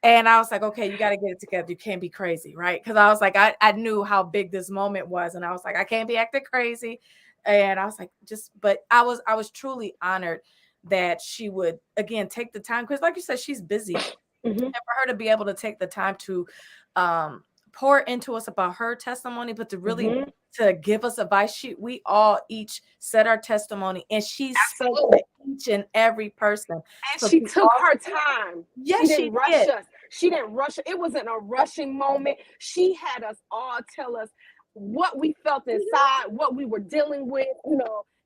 A: And I was like, okay, you got to get it together. You can't be crazy, right? Because I was like, I knew how big this moment was. And I was like, I can't be acting crazy. And I was like, but I was truly honored that she would again take the time. Because like you said, she's busy.
B: Mhm.
A: And for her to be able to take the time to um, pour into us about her testimony, but to really
B: Mhm.
A: to give us advice. We all each said our testimony, and she spoke to
B: Absolutely.
A: each and every person.
B: And
A: So
B: she
A: to
B: took
A: all,
B: her time. She
A: yes,
B: didn't
A: she
B: rush
A: did.
B: us. She didn't rush. It wasn't a rushing moment. She had us all tell us what we felt inside, what we were dealing with,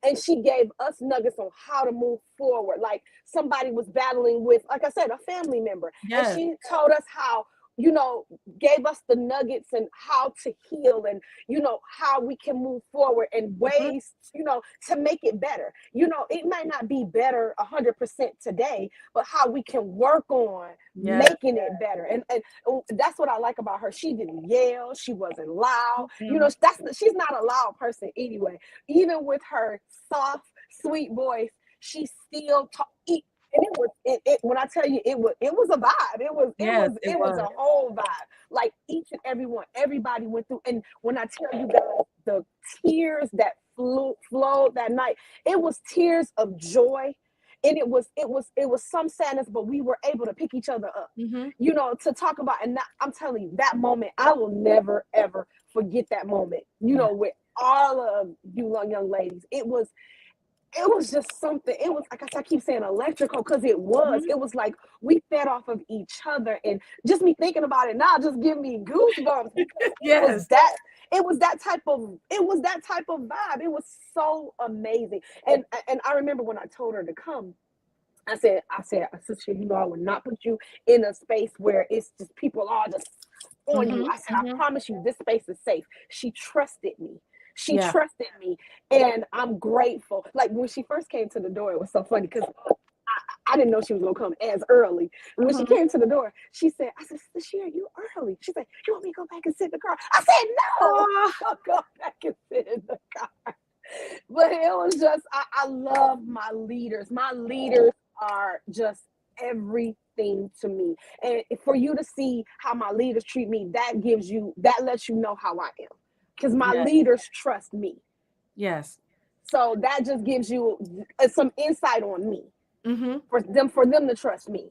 B: and she gave us nuggets on how to move forward. Like somebody was battling with, like I said, a family member. And
A: Yes.
B: she told us how, you know, gave us the nuggets and how to heal and, how we can move forward and
A: Mhm.
B: ways, to make it better. It might not be better 100% today, but how we can work on
A: Yes.
B: making it better. And that's what I like about her. She didn't yell. She wasn't loud.
A: Mhm.
B: She's not a loud person anyway. Even with her soft, sweet voice, she still talk. And when I tell you it was a vibe. It was it
A: Yes,
B: was
A: it
B: it was
A: was.
B: a whole vibe. Like each and every one, everybody went through. And when I tell you guys the tears that flowed that night, it was tears of joy, and it was some sadness, but we were able to pick each other up,
A: Mhm.
B: to talk about. And I'm telling you, that moment, I will never ever forget that moment.
A: Yeah.
B: With all of you young ladies, it was just something. It was like I keep saying electrical, because it was.
A: Mhm.
B: It was like we fed off of each other, and just me thinking about it now just give me goosebumps, because it was
A: Yes.
B: that. It was that type of vibe. It was so amazing. And I remember when I told her to come, sister, I would not put you in a space where it's just people all just on you.
A: Mhm.
B: I said, I
A: Mhm.
B: promise you, this space is safe. She trusted me. She
A: Yeah.
B: trusted me, and I'm grateful. Like when she first came to the door, it was so funny because I didn't know she was gonna come as early. When she
A: Mhm.
B: came to the door, I said, Sister, you early. She said, you want me to go back and sit in the car? I said, no,
A: Oh,
B: I'll go back and sit in the car. But it was just, I love my leaders. My leaders are just everything to me. And for you to see how my leaders treat me, that lets you know how I am. Because my
A: yes.
B: leaders trust me.
A: Yes.
B: So that just gives you some insight on me
A: Mhm.
B: for them to trust me.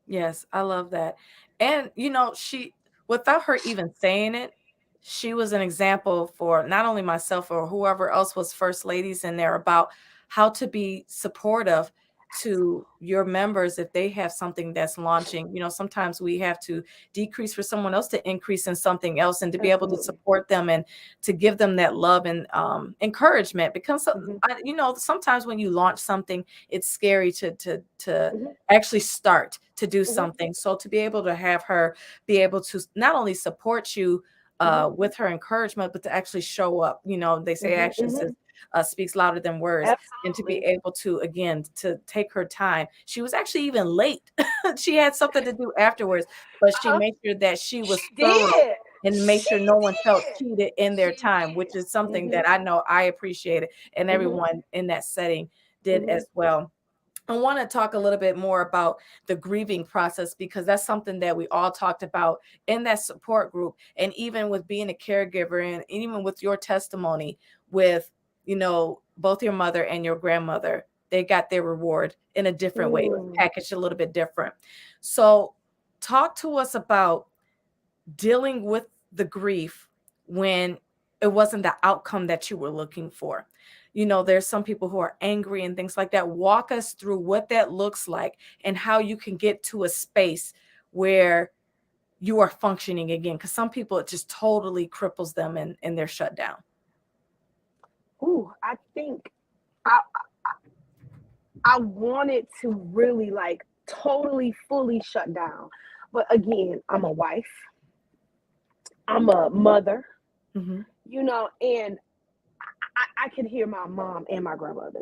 A: Yes, I love that. And she, without her even saying it, she was an example for not only myself or whoever else was first ladies in there about how to be supportive to your members if they have something that's launching. Sometimes we have to decrease for someone else to increase in something else, and to be able to
B: Absolutely.
A: support them and to give them that love and encouragement. Because
B: Hmm.
A: sometimes when you launch something, it's scary to
B: Hmm.
A: actually start to do
B: Hmm.
A: something. So to be able to have her be able to not only support you
B: Hmm.
A: with her encouragement, but to actually show up. They say
B: Hmm.
A: actions
B: Hmm.
A: speaks louder than words, and to be
B: Absolutely.
A: able to again to take her time. She was actually even late. She had something to do afterwards, but she
B: Uh-huh.
A: made sure that she was
B: She
A: thorough
B: did.
A: and make sure
B: She
A: no one felt
B: did.
A: cheated in their
B: She
A: time, which is
B: did.
A: something
B: Mm-hmm.
A: that I know I appreciated and
B: Mm-hmm.
A: everyone in that setting did
B: Mm-hmm.
A: as well. I want to talk a little bit more about the grieving process because that's something that we all talked about in that support group. And even with being a caregiver and even with your testimony with, both your mother and your grandmother, they got their reward in a different way. It was
B: Mm.
A: packaged a little bit different. So talk to us about dealing with the grief when it wasn't the outcome that you were looking for. There's some people who are angry and things like that. Walk us through what that looks like and how you can get to a space where you are functioning again. Because some people, it just totally cripples them and they're shut down.
B: Ooh, I think I I wanted to really like totally fully shut down. But again, I'm a wife, I'm a mother,
A: Mm-hmm.
B: and I could hear my mom and my grandmother,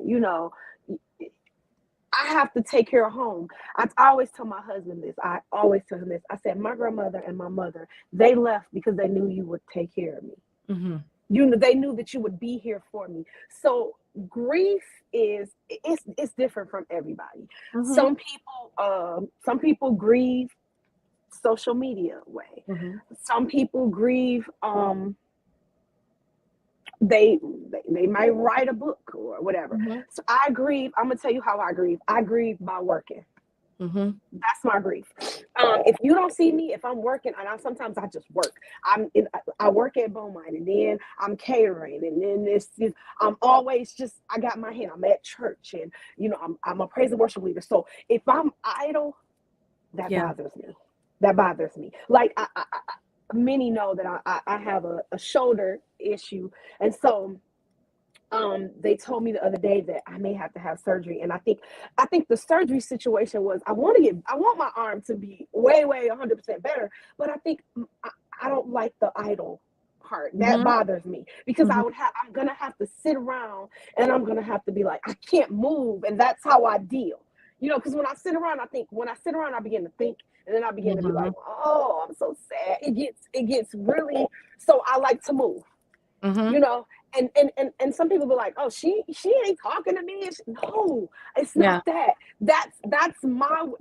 B: I have to take care of home. I always tell my husband this. I always tell him this. I said, my grandmother and my mother, they left because they knew you would take care of me.
A: Mm-hmm.
B: They knew that you would be here for me. So grief it's different from everybody.
A: Mm-hmm.
B: Some people grieve social media way.
A: Mm-hmm.
B: Some people grieve they might write a book or whatever.
A: Mm-hmm.
B: So I grieve. I'm gonna tell you how I grieve. I grieve by working.
A: Mm-hmm.
B: That's my grief. If you don't see me, if I'm working, and sometimes I just work. I work at Beaumont, and then I'm catering, and then I'm always just. I got my hand. I'm at church, and I'm a praise and worship leader. So if I'm idle, that
A: Yeah.
B: bothers me. That bothers me. Like many know that I have a shoulder issue, and so they told me the other day that I may have to have surgery, and I think the surgery situation was I want my arm to be way 100% better, but I think I don't like the idle part that
A: Mm-hmm.
B: bothers me because
A: Mm-hmm.
B: I'm gonna have to sit around and I'm gonna have to be like I can't move, and that's how I deal. Because when I sit around, I begin to think, and then I begin to be
A: Mm-hmm.
B: like, oh, I'm so sad. It gets really. So I like to move,
A: Mm-hmm.
B: you know and some people be like, oh, she ain't talking to me. No, it's not
A: Yeah.
B: that.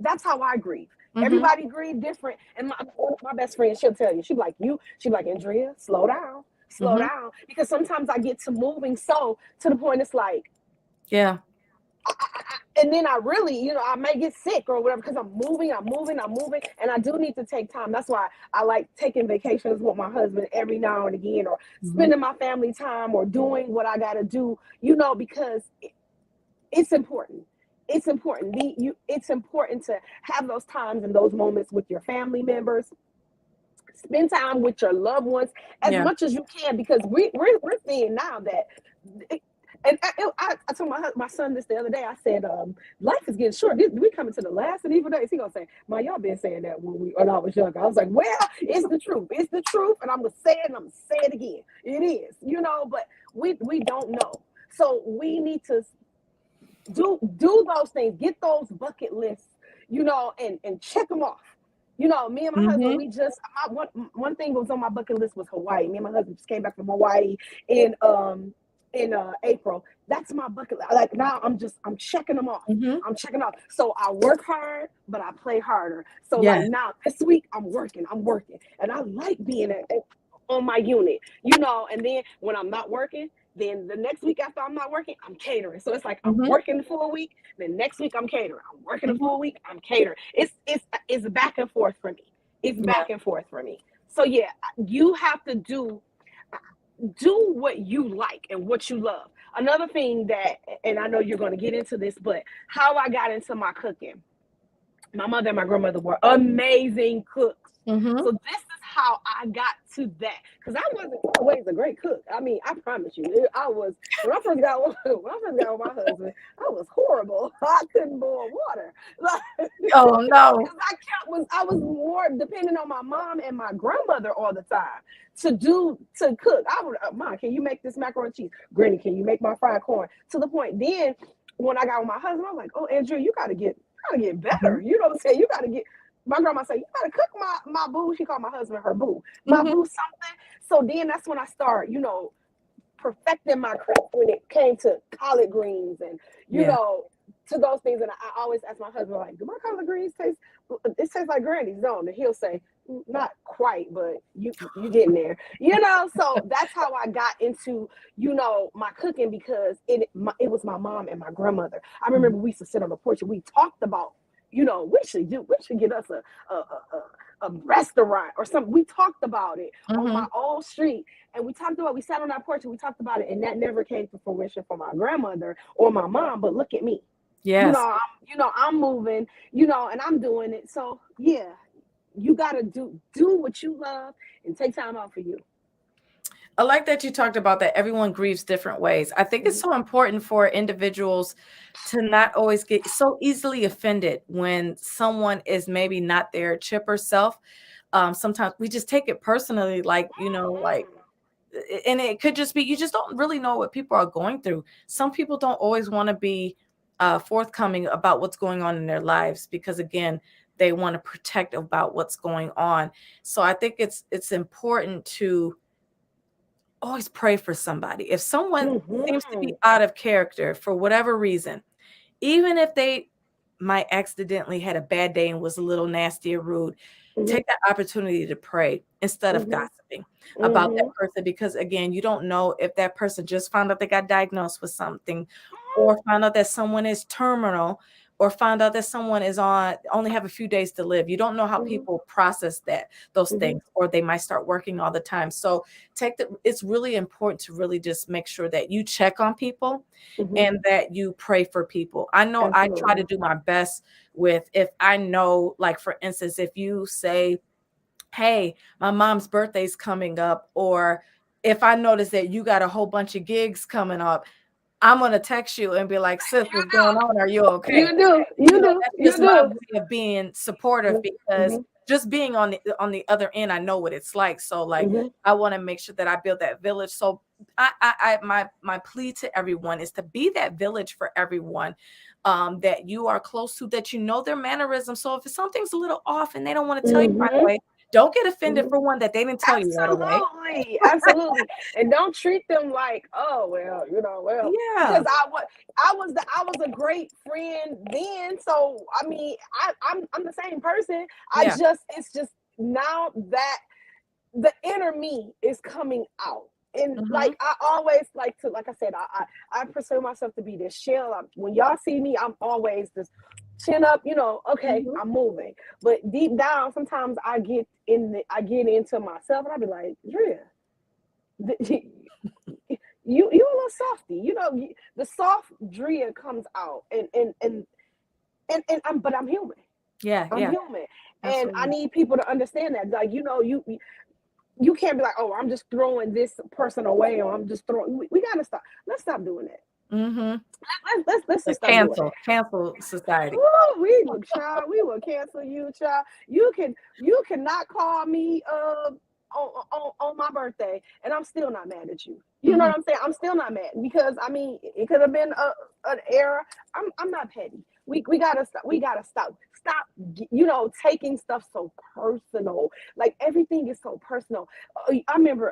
B: That's how I grieve.
A: Mm-hmm.
B: Everybody grieve different, and my best friend, she'll tell you, she be like, Andrea, slow down,
A: Mm-hmm.
B: because sometimes I get to moving so to the point it's like
A: Yeah.
B: and then I really, I may get sick or whatever because I'm moving, and I do need to take time. That's why I like taking vacations with my husband every now and again, or
A: Mm-hmm.
B: spending my family time, or doing what I got to do, because it's important. It's important. It's important to have those times and those moments with your family members. Spend time with your loved ones as
A: Yeah.
B: much as you can, because we're seeing now that. And I told my son this the other day. I said, life is getting short. We coming to the last of evil days. He gonna say, "Ma, y'all been saying that when I was younger." I was like, "Well, it's the truth. It's the truth, and I'm gonna say it. And I'm gonna say it again. It is, But we don't know, so we need to do those things. Get those bucket lists, and check them off. Me and my husband,
A: Mm-hmm.
B: we just one thing was on my bucket list was Hawaii. Me and my husband just came back from Hawaii in April. That's my bucket list. Like now, I'm checking them off.
A: Mm-hmm.
B: I'm checking off. So I work hard, but I play harder. So
A: Yeah.
B: like now, this week I'm working, and I like being on my unit, And then when I'm not working, then the next week after I'm not working, I'm catering. So it's like I'm
A: Mm-hmm.
B: working the full week. Then next week I'm catering. I'm working the
A: Mm-hmm.
B: full week. I'm catering. It's back and forth for me. It's
A: Yeah.
B: back and forth for me. So yeah, you have to do what you like and what you love. Another thing that, and I know you're going to get into this, but how I got into my cooking. My mother and my grandmother were amazing cooks.
A: Mm-hmm.
B: So this is how I got to that, because I wasn't always a great cook. I mean, I promise you, I was when I first got with my husband, I was horrible. I couldn't boil water.
A: Oh no.
B: Because I was more dependent on my mom and my grandmother all the time to cook. I would, Mom, can you make this macaroni and cheese? Granny, can you make my fried corn? To the point then when I got with my husband, I was like, oh, Andrew, you gotta get better.
A: Mm-hmm.
B: You know what I'm saying? You gotta get my grandma said, "You gotta cook my boo." She called my husband her boo, my
A: Mhm.
B: boo something. So then that's when I start, perfecting my craft when it came to collard greens and
A: Yeah.
B: to those things. And I always ask my husband, like, "Do my collard greens taste? It tastes like Granny's, don't?" And he'll say, "Not quite, but you getting there." So that's how I got into my cooking, because it was my mom and my grandmother. I remember we used to sit on the porch and we talked about, we should get us a restaurant or something. We talked about it on my
A: Mhm.
B: old street, and we sat on that porch and we talked about it, and that never came to fruition for my grandmother or my mom. But look at me,
A: Yes.
B: I'm moving, and I'm doing it. So yeah, you gotta do what you love and take time out for you.
A: I like that you talked about that everyone grieves different ways. I think it's
B: Mhm.
A: so important for individuals to not always get so easily offended when someone is maybe not their chipper self. Sometimes we just take it personally, like, and it could just be you just don't really know what people are going through. Some people don't always want to be forthcoming about what's going on in their lives because, again, they want to protect about what's going on. So I think it's important to always pray for somebody. If someone seems to be
B: Mhm.
A: out of character for whatever reason, even if they might accidentally had a bad day and was a little nasty or rude,
B: Mhm.
A: take that opportunity to pray instead of
B: Mhm.
A: gossiping about that
B: Mhm.
A: person because, again, you don't know if that person just found out they got diagnosed with something or found out that someone is terminal or found out that someone is on only have a few days to live. You don't know how
B: Mhm.
A: people process those
B: Mhm.
A: things, or they might start working all the time. So it's really important to really just make sure that you check on people
B: Mhm.
A: and that you pray for people. I know I try to
B: Absolutely.
A: do my best with if I know, like, for instance, if you say, "Hey, my mom's birthday's coming up," or if I notice that you got a whole bunch of gigs coming up, I'm gonna text you and be like, "Sis, what's going on? Are you
B: You
A: okay?"
B: do. You do.
A: That's
B: You
A: just my
B: do.
A: way of being supportive because
B: Mhm.
A: just being on the other end, I know what it's like. So, like,
B: Mhm.
A: I want to make sure that I build that village. So my plea to everyone is to be that village for everyone that you are close to, that you know their mannerisms. So if something's a little off and they don't want to tell you right
B: Mhm.
A: away, don't get offended
B: Mhm.
A: for one that they didn't tell you right away.
B: Absolutely, absolutely, and don't treat them like, oh well, because
A: Yeah.
B: I was a great friend then. So I mean, I'm the same person.
A: Yeah.
B: It's just now that the inner me is coming out. And
A: Hmm.
B: like I always like to, like I said, I pursue myself to be this shell. When y'all see me, I'm always this chin up. Okay,
A: Hmm.
B: I'm moving, but deep down, sometimes I get into myself, and I be like, Drea, you a little softy. The soft Drea comes out, and I'm human.
A: Yeah.
B: I'm
A: Yeah.
B: human, and I
A: Absolutely.
B: need people to understand that. Like, you can't be like, oh, I'm just throwing this person away, or I'm just throwing. We gotta stop. Let's stop doing that.
A: Hmm.
B: Let's
A: The
B: just stop doing that.
A: cancel society.
B: Ooh, we will, child. We will cancel you, child. You cannot call me on my birthday, and I'm still not mad at you. You know
A: Hmm.
B: what I'm saying? I'm still not mad, because I mean it could have been an error. I'm not petty. We gotta stop. We gotta stop. Taking stuff so personal. Like, everything is so personal. I remember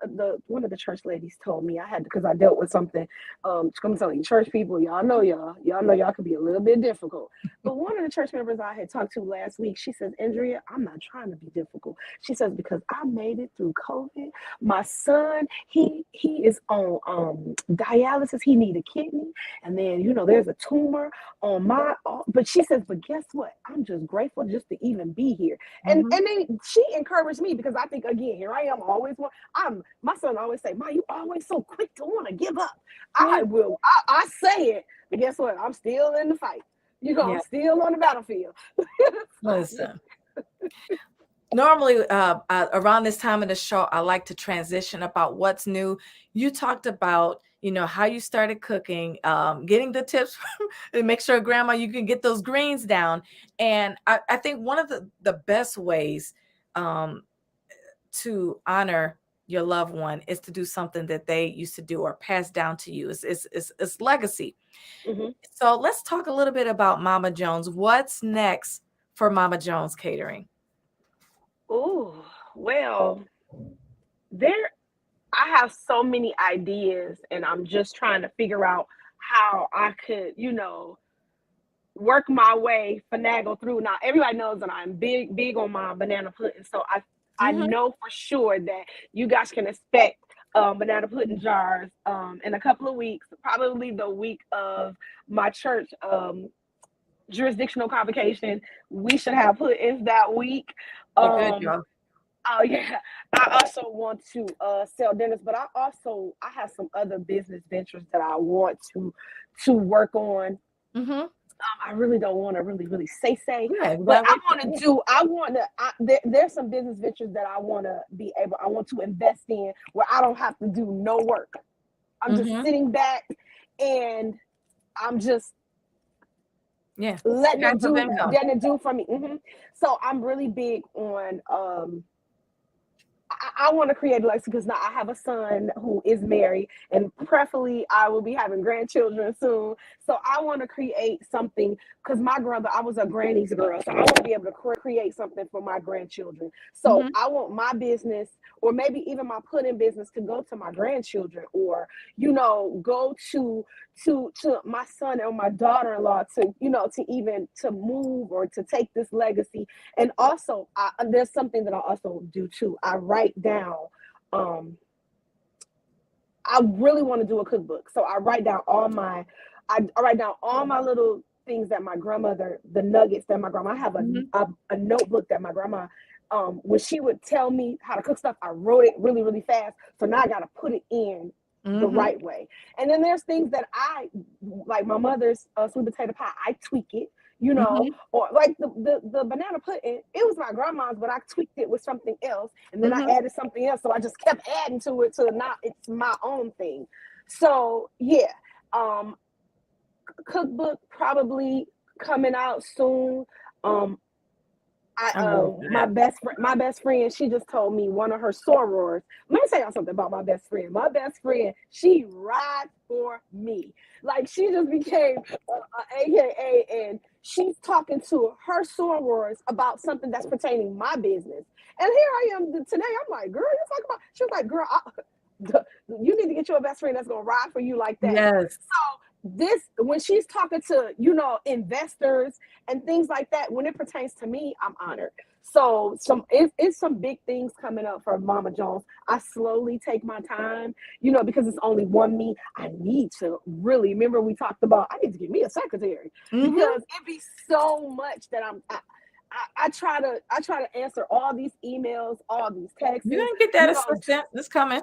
B: the one of the church ladies told me, I had, because I dealt with something. I'm telling you, church people, y'all know y'all can be a little bit difficult. But one of the church members I had talked to last week, she says, Andrea, I'm not trying to be difficult. She says, because I made it through COVID. My son, he is on dialysis. He need a kidney, and then there's a tumor on my. But she says, but guess what? I'm just grateful just to even be here.
A: Hmm.
B: And then she encouraged me, because I think, again, here I am, always one. My son always say, Ma, you always so quick to want to give up.
A: Yeah.
B: I say it, but guess what? I'm still in the fight. I'm
A: Yeah.
B: still on the battlefield. So,
A: Listen. Normally, around this time of the show, I like to transition about what's new. You talked about, how you started cooking, getting the tips and make sure, Grandma, you can get those greens down. And I think one of the best ways um, to honor your loved one is to do something that they used to do or pass down to you. It's legacy.
B: mhm.
A: So let's talk a little bit about Mama Jones. What's next for Mama Jones Catering?
B: Oh, well, there I have so many ideas, and I'm just trying to figure out how I could, work my way, finagle through. Now, everybody knows that I'm big on my banana pudding, so I
A: Mm-hmm.
B: know for sure that you guys can expect banana pudding jars in a couple of weeks, probably the week of my church jurisdictional convocation. We should have puddings that week.
A: Oh, good,
B: Um,
A: y'all.
B: Oh yeah, I also want to sell dinners, but I have some other business ventures that I want to work on.
A: Mm-hmm.
B: I really don't want to really say,
A: Yeah,
B: but
A: but
B: there's some business ventures that I want to invest in where I don't have to do no work. I'm just
A: mm-hmm.
B: sitting back and I'm just
A: Yeah,
B: letting
A: kinds of income.
B: it do for me. So I'm really big on I want to create a legacy because now I have a son who is married, and preferably I will be having grandchildren soon. So I want to create something because I was a granny's girl, so I want to be able to create something for my grandchildren. So
A: Mm-hmm.
B: I want my business, or maybe even my pudding business, to go to my grandchildren, or go to my son or my daughter-in-law to move or to take this legacy. And also, there's something that I also do too. I write down. I really want to do a cookbook, so I write down I write down all my little things that my grandmother, the nuggets that my grandma. I have
A: Mm-hmm.
B: a notebook that my grandma, when she would tell me how to cook stuff, I wrote it really really fast. So now I got to put it in the
A: Mm-hmm.
B: right way. And then there's things that I like. My mother's sweet potato pie, I tweak it,
A: Mm-hmm.
B: or like the banana pudding. It was my grandma's, but I tweaked it with something else, and then I
A: Mm-hmm.
B: added something else. So I just kept adding to it till now it's my own thing. So yeah, um, cookbook probably coming out soon. Um,
A: I'm ready for that.
B: my best friend, she just told me one of her sorors. Let me tell y'all something about my best friend. My best friend, she rides for me. Like she just became a AKA, and she's talking to her sorors about something that's pertaining my business. And here I am today. I'm like, girl, you talking about? She was like, girl, you need to get you a best friend that's gonna ride for you like that.
A: Yes.
B: So this, when she's talking to investors and things like that, when it pertains to me, I'm honored. So it's some big things coming up for Mama Jones. I slowly take my time, because it's only one me. I need to really remember, we talked about I need to get me a secretary,
A: Mm-hmm.
B: because it be so much that I try to answer all these emails, all these texts.
A: You're gonna get that assistant. It's coming.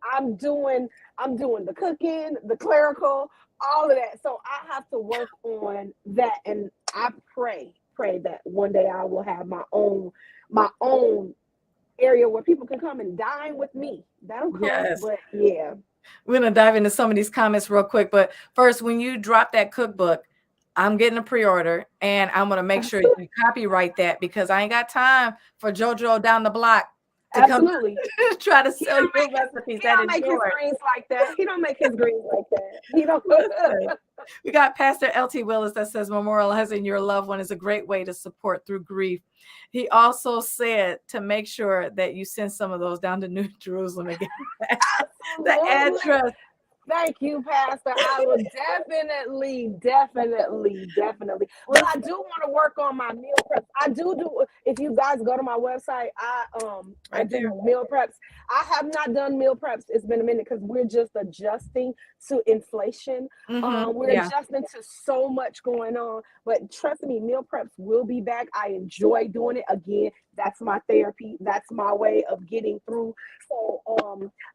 B: I'm doing the cooking, the clerical, all of that. So I have to work on that, and I pray that one day I will have my own area where people can come and dine with me. That'll come,
A: Yes.
B: but yeah.
A: We're gonna dive into some of these comments real quick, but first, when you drop that cookbook, I'm getting a pre-order, and I'm gonna make sure you copyright that, because I ain't got time for JoJo down the block to come
B: Absolutely.
A: try to sell your recipes.
B: He
A: That
B: don't
A: is
B: make his
A: yours.
B: greens like that. He don't make his greens like that. He don't.
A: Listen, we got Pastor LT Willis that says memorializing your loved one is a great way to support through grief. He also said to make sure that you send some of those down to New Jerusalem again. The address.
B: Thank you, Pastor. I will definitely. But I do want to work on my meal preps. I do. If you guys go to my website, I do meal preps. I have not done meal preps. It's been a minute because we're just adjusting to inflation.
A: Mm-hmm.
B: We're adjusting to so much going on. But trust me, meal preps will be back. I enjoy doing it again. That's my therapy. That's my way of getting through. So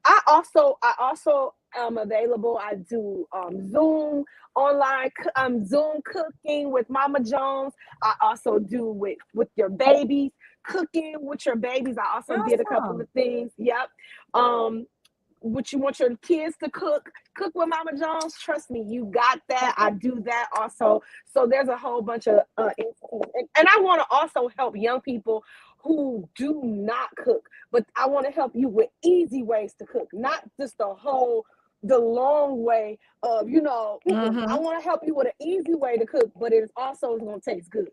B: I also am available. I do Zoom online, Zoom cooking with Mama Jones. I also do with your babies, cooking with your babies. I also did a couple of things. Yep. What you want your kids to cook with Mama Jones, trust me, you got that. I do that also. So there's a whole bunch of and I want to also help young people who do not cook, but I want to help you with easy ways to cook, not just the long way of, I want to help you with an easy way to cook, but it also is going to taste good.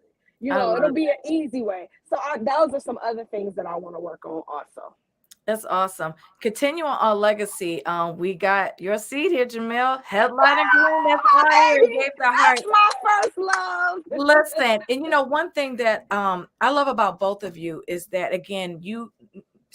A: I
B: It'll
A: love
B: be
A: it.
B: an easy way. So those are some other things that I want to work on also.
A: That's awesome. Continuing on legacy, we got your seat here, Jamil. Headline and green. That's on here.
B: Baby,
A: Gave the heart.
B: that's my first love.
A: Listen, and one thing that I love about both of you is that again, you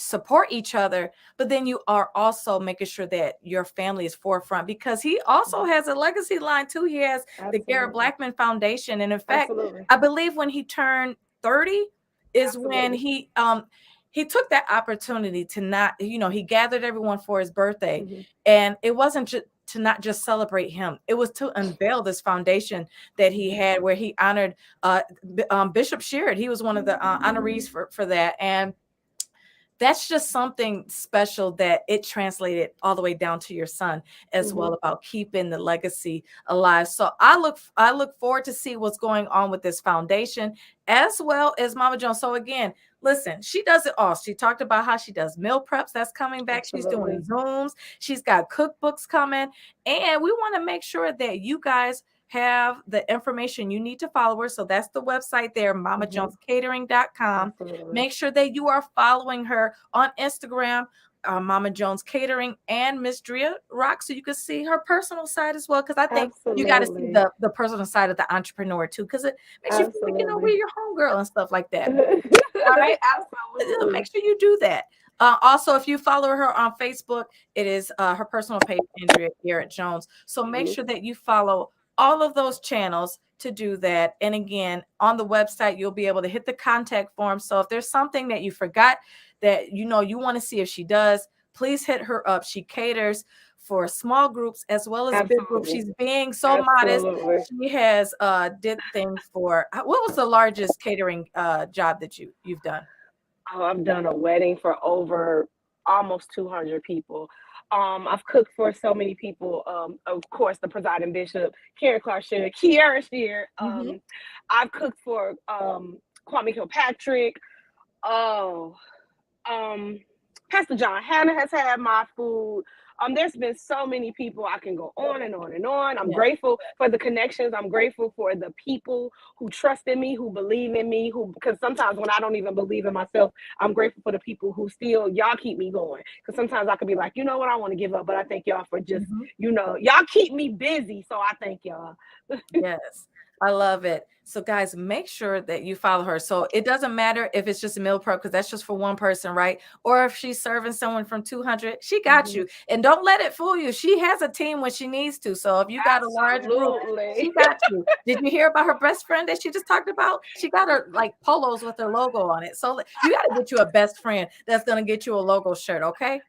A: support each other, but then you are also making sure that your family is forefront because he also has a legacy line too. He has the Garrett
B: Absolutely.
A: Blackman Foundation. And in fact,
B: Absolutely.
A: I believe when he turned 30 is when
B: Absolutely.
A: he took that opportunity to not, he gathered everyone for his birthday.
B: Mhm.
A: And it wasn't just to not just celebrate him, it was to unveil this foundation that he had where he honored Bishop Sheard. He was one of the honorees for that. And that's just something special that it translated all the way down to your son as well about keeping the legacy alive. So I look forward to see what's going on with this foundation as well as Mama Jones. So again, listen, she does it all. She talked about how she does meal preps. That's coming back. She's doing
B: Absolutely.
A: Zooms. She's got cookbooks coming. And we want to make sure that you guys have the information you need to follow her. So that's the website there, mamajonescatering.com.
B: Absolutely.
A: Make sure that you are following her on Instagram, Mama Jones Catering and Miss Drea Rock, so you can see her personal side as well. Because I think you got to see
B: Absolutely.
A: the personal side of the entrepreneur too, because it makes you feel like we're
B: Absolutely.
A: your homegirl and stuff like that. All right,
B: Absolutely.
A: make sure you do that. Also, if you follow her on Facebook, it is her personal page, Andria Garrett-Jones. So make sure that you follow all of those channels to do that. And again, on the website, you'll be able to hit the contact form. So if there's something that you forgot that you want to see if she does, please hit her up. She caters for small groups as well as big groups.
B: Absolutely.
A: She's being so modest.
B: Absolutely.
A: She has did things for what was the largest catering job that you've done?
B: Oh, I've done a wedding for over almost 200 people. I've cooked for so many people. Of course, the presiding bishop, Karen Clark Sheard, Kiara Sheard.
A: Mm-hmm.
B: I've cooked for Kwame Kilpatrick. Oh, Pastor John Hannah has had my food. There's been so many people. I can go on and on and on. I'm grateful for the connections. I'm grateful for the people who trust in me, who believe in me, because sometimes when I don't even believe in myself, I'm grateful for the people who still, y'all keep me going. Because sometimes I could be like, you know what, I want to give up, but I thank y'all for just, y'all keep me busy. So I thank y'all.
A: Yes, I love it. So guys, make sure that you follow her. So it doesn't matter if it's just a meal prep because that's just for one person, right? Or if she's serving someone from 200, she got you. And don't let it fool you. She has a team when she needs to. So if you got a large group, she got you. Did you hear about her best friend that she just talked about? She got her like polos with her logo on it. So you got to get you a best friend that's going to get you a logo shirt, okay?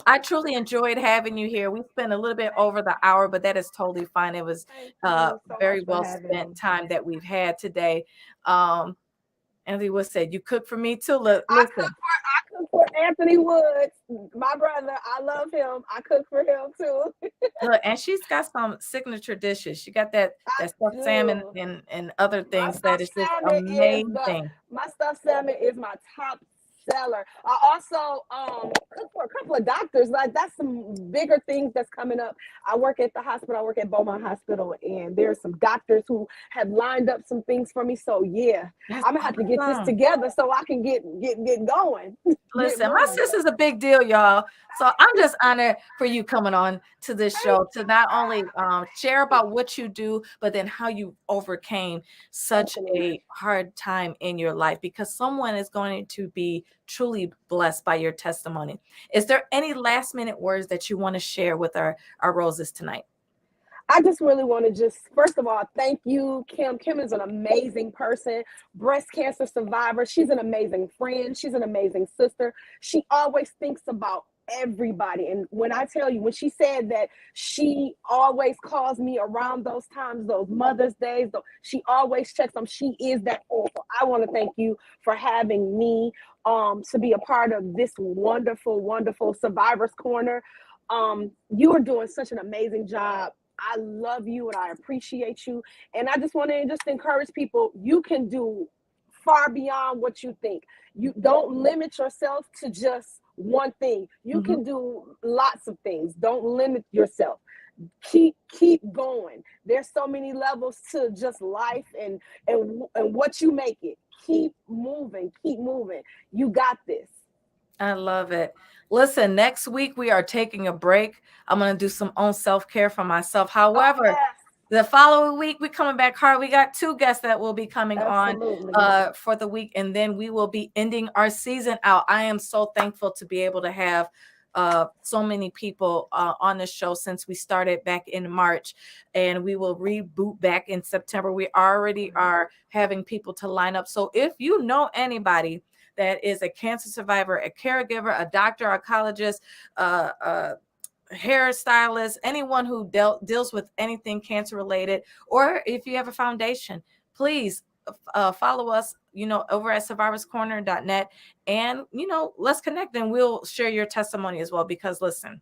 A: I truly enjoyed having you here. We spent a little bit over the hour, but that is totally fine. It was very well spent time that we've had today. Anthony Wood said, "You cook for me too." Listen,
B: I cook for Anthony Woods, my brother. I love him. I cook for him too.
A: look, and she's got some signature dishes. She got that stuffed salmon and other things that is just amazing.
B: My stuffed salmon is my top seller. I also cook for a couple of doctors. Like that's some bigger things that's coming up. I work at the hospital. I work at Beaumont Hospital, and there's some doctors who have lined up some things for me. So yeah, I'm gonna have to get this together so I can get going.
A: Listen, my sister's a big deal, y'all. So I'm just honored for you coming on to this show to not only share about what you do, but then how you overcame such a hard time in your life, because someone is going to be truly blessed by your testimony. Is there any last minute words that you want to share with our roses tonight?
B: I just really want to first of all, thank you, Kim. Kim is an amazing person, breast cancer survivor. She's an amazing friend. She's an amazing sister. She always thinks about everybody. And when I tell you, when she said that she always calls me around those times, those Mother's Days, she always checks them. She is that awful. I want to thank you for having me to be a part of this wonderful, wonderful Survivors Corner. You are doing such an amazing job. I love you and I appreciate you. And I just want to encourage people, you can do far beyond what you think. You don't limit yourself to just one thing. You can do lots of things. Don't limit yourself. keep going. There's so many levels to just life and what you make it. Keep moving, keep moving. You got this.
A: I love it. Listen, next week we are taking a break. I'm going to do some own self-care for myself. However,
B: Yes,
A: the following week we're coming back hard. We got 2 guests that will be coming
B: absolutely.
A: on for the week, and then we will be ending our season out. I am so thankful to be able to have so many people on the show since we started back in March, and we will reboot back in September. We already are having people to line up. So if you know anybody that is a cancer survivor, a caregiver, a doctor, a oncologist, hairstylist, anyone who deals with anything cancer related, or if you have a foundation, please follow us, over at survivorscorner.net, and let's connect, and we'll share your testimony as well, because listen,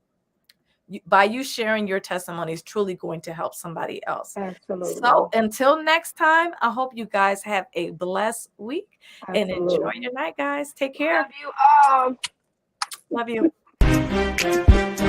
A: by you sharing your testimony is truly going to help somebody else.
B: Absolutely.
A: So until next time, I hope you guys have a blessed week.
B: Absolutely.
A: And enjoy your night, guys. Take care.
B: Love you all.
A: Love you.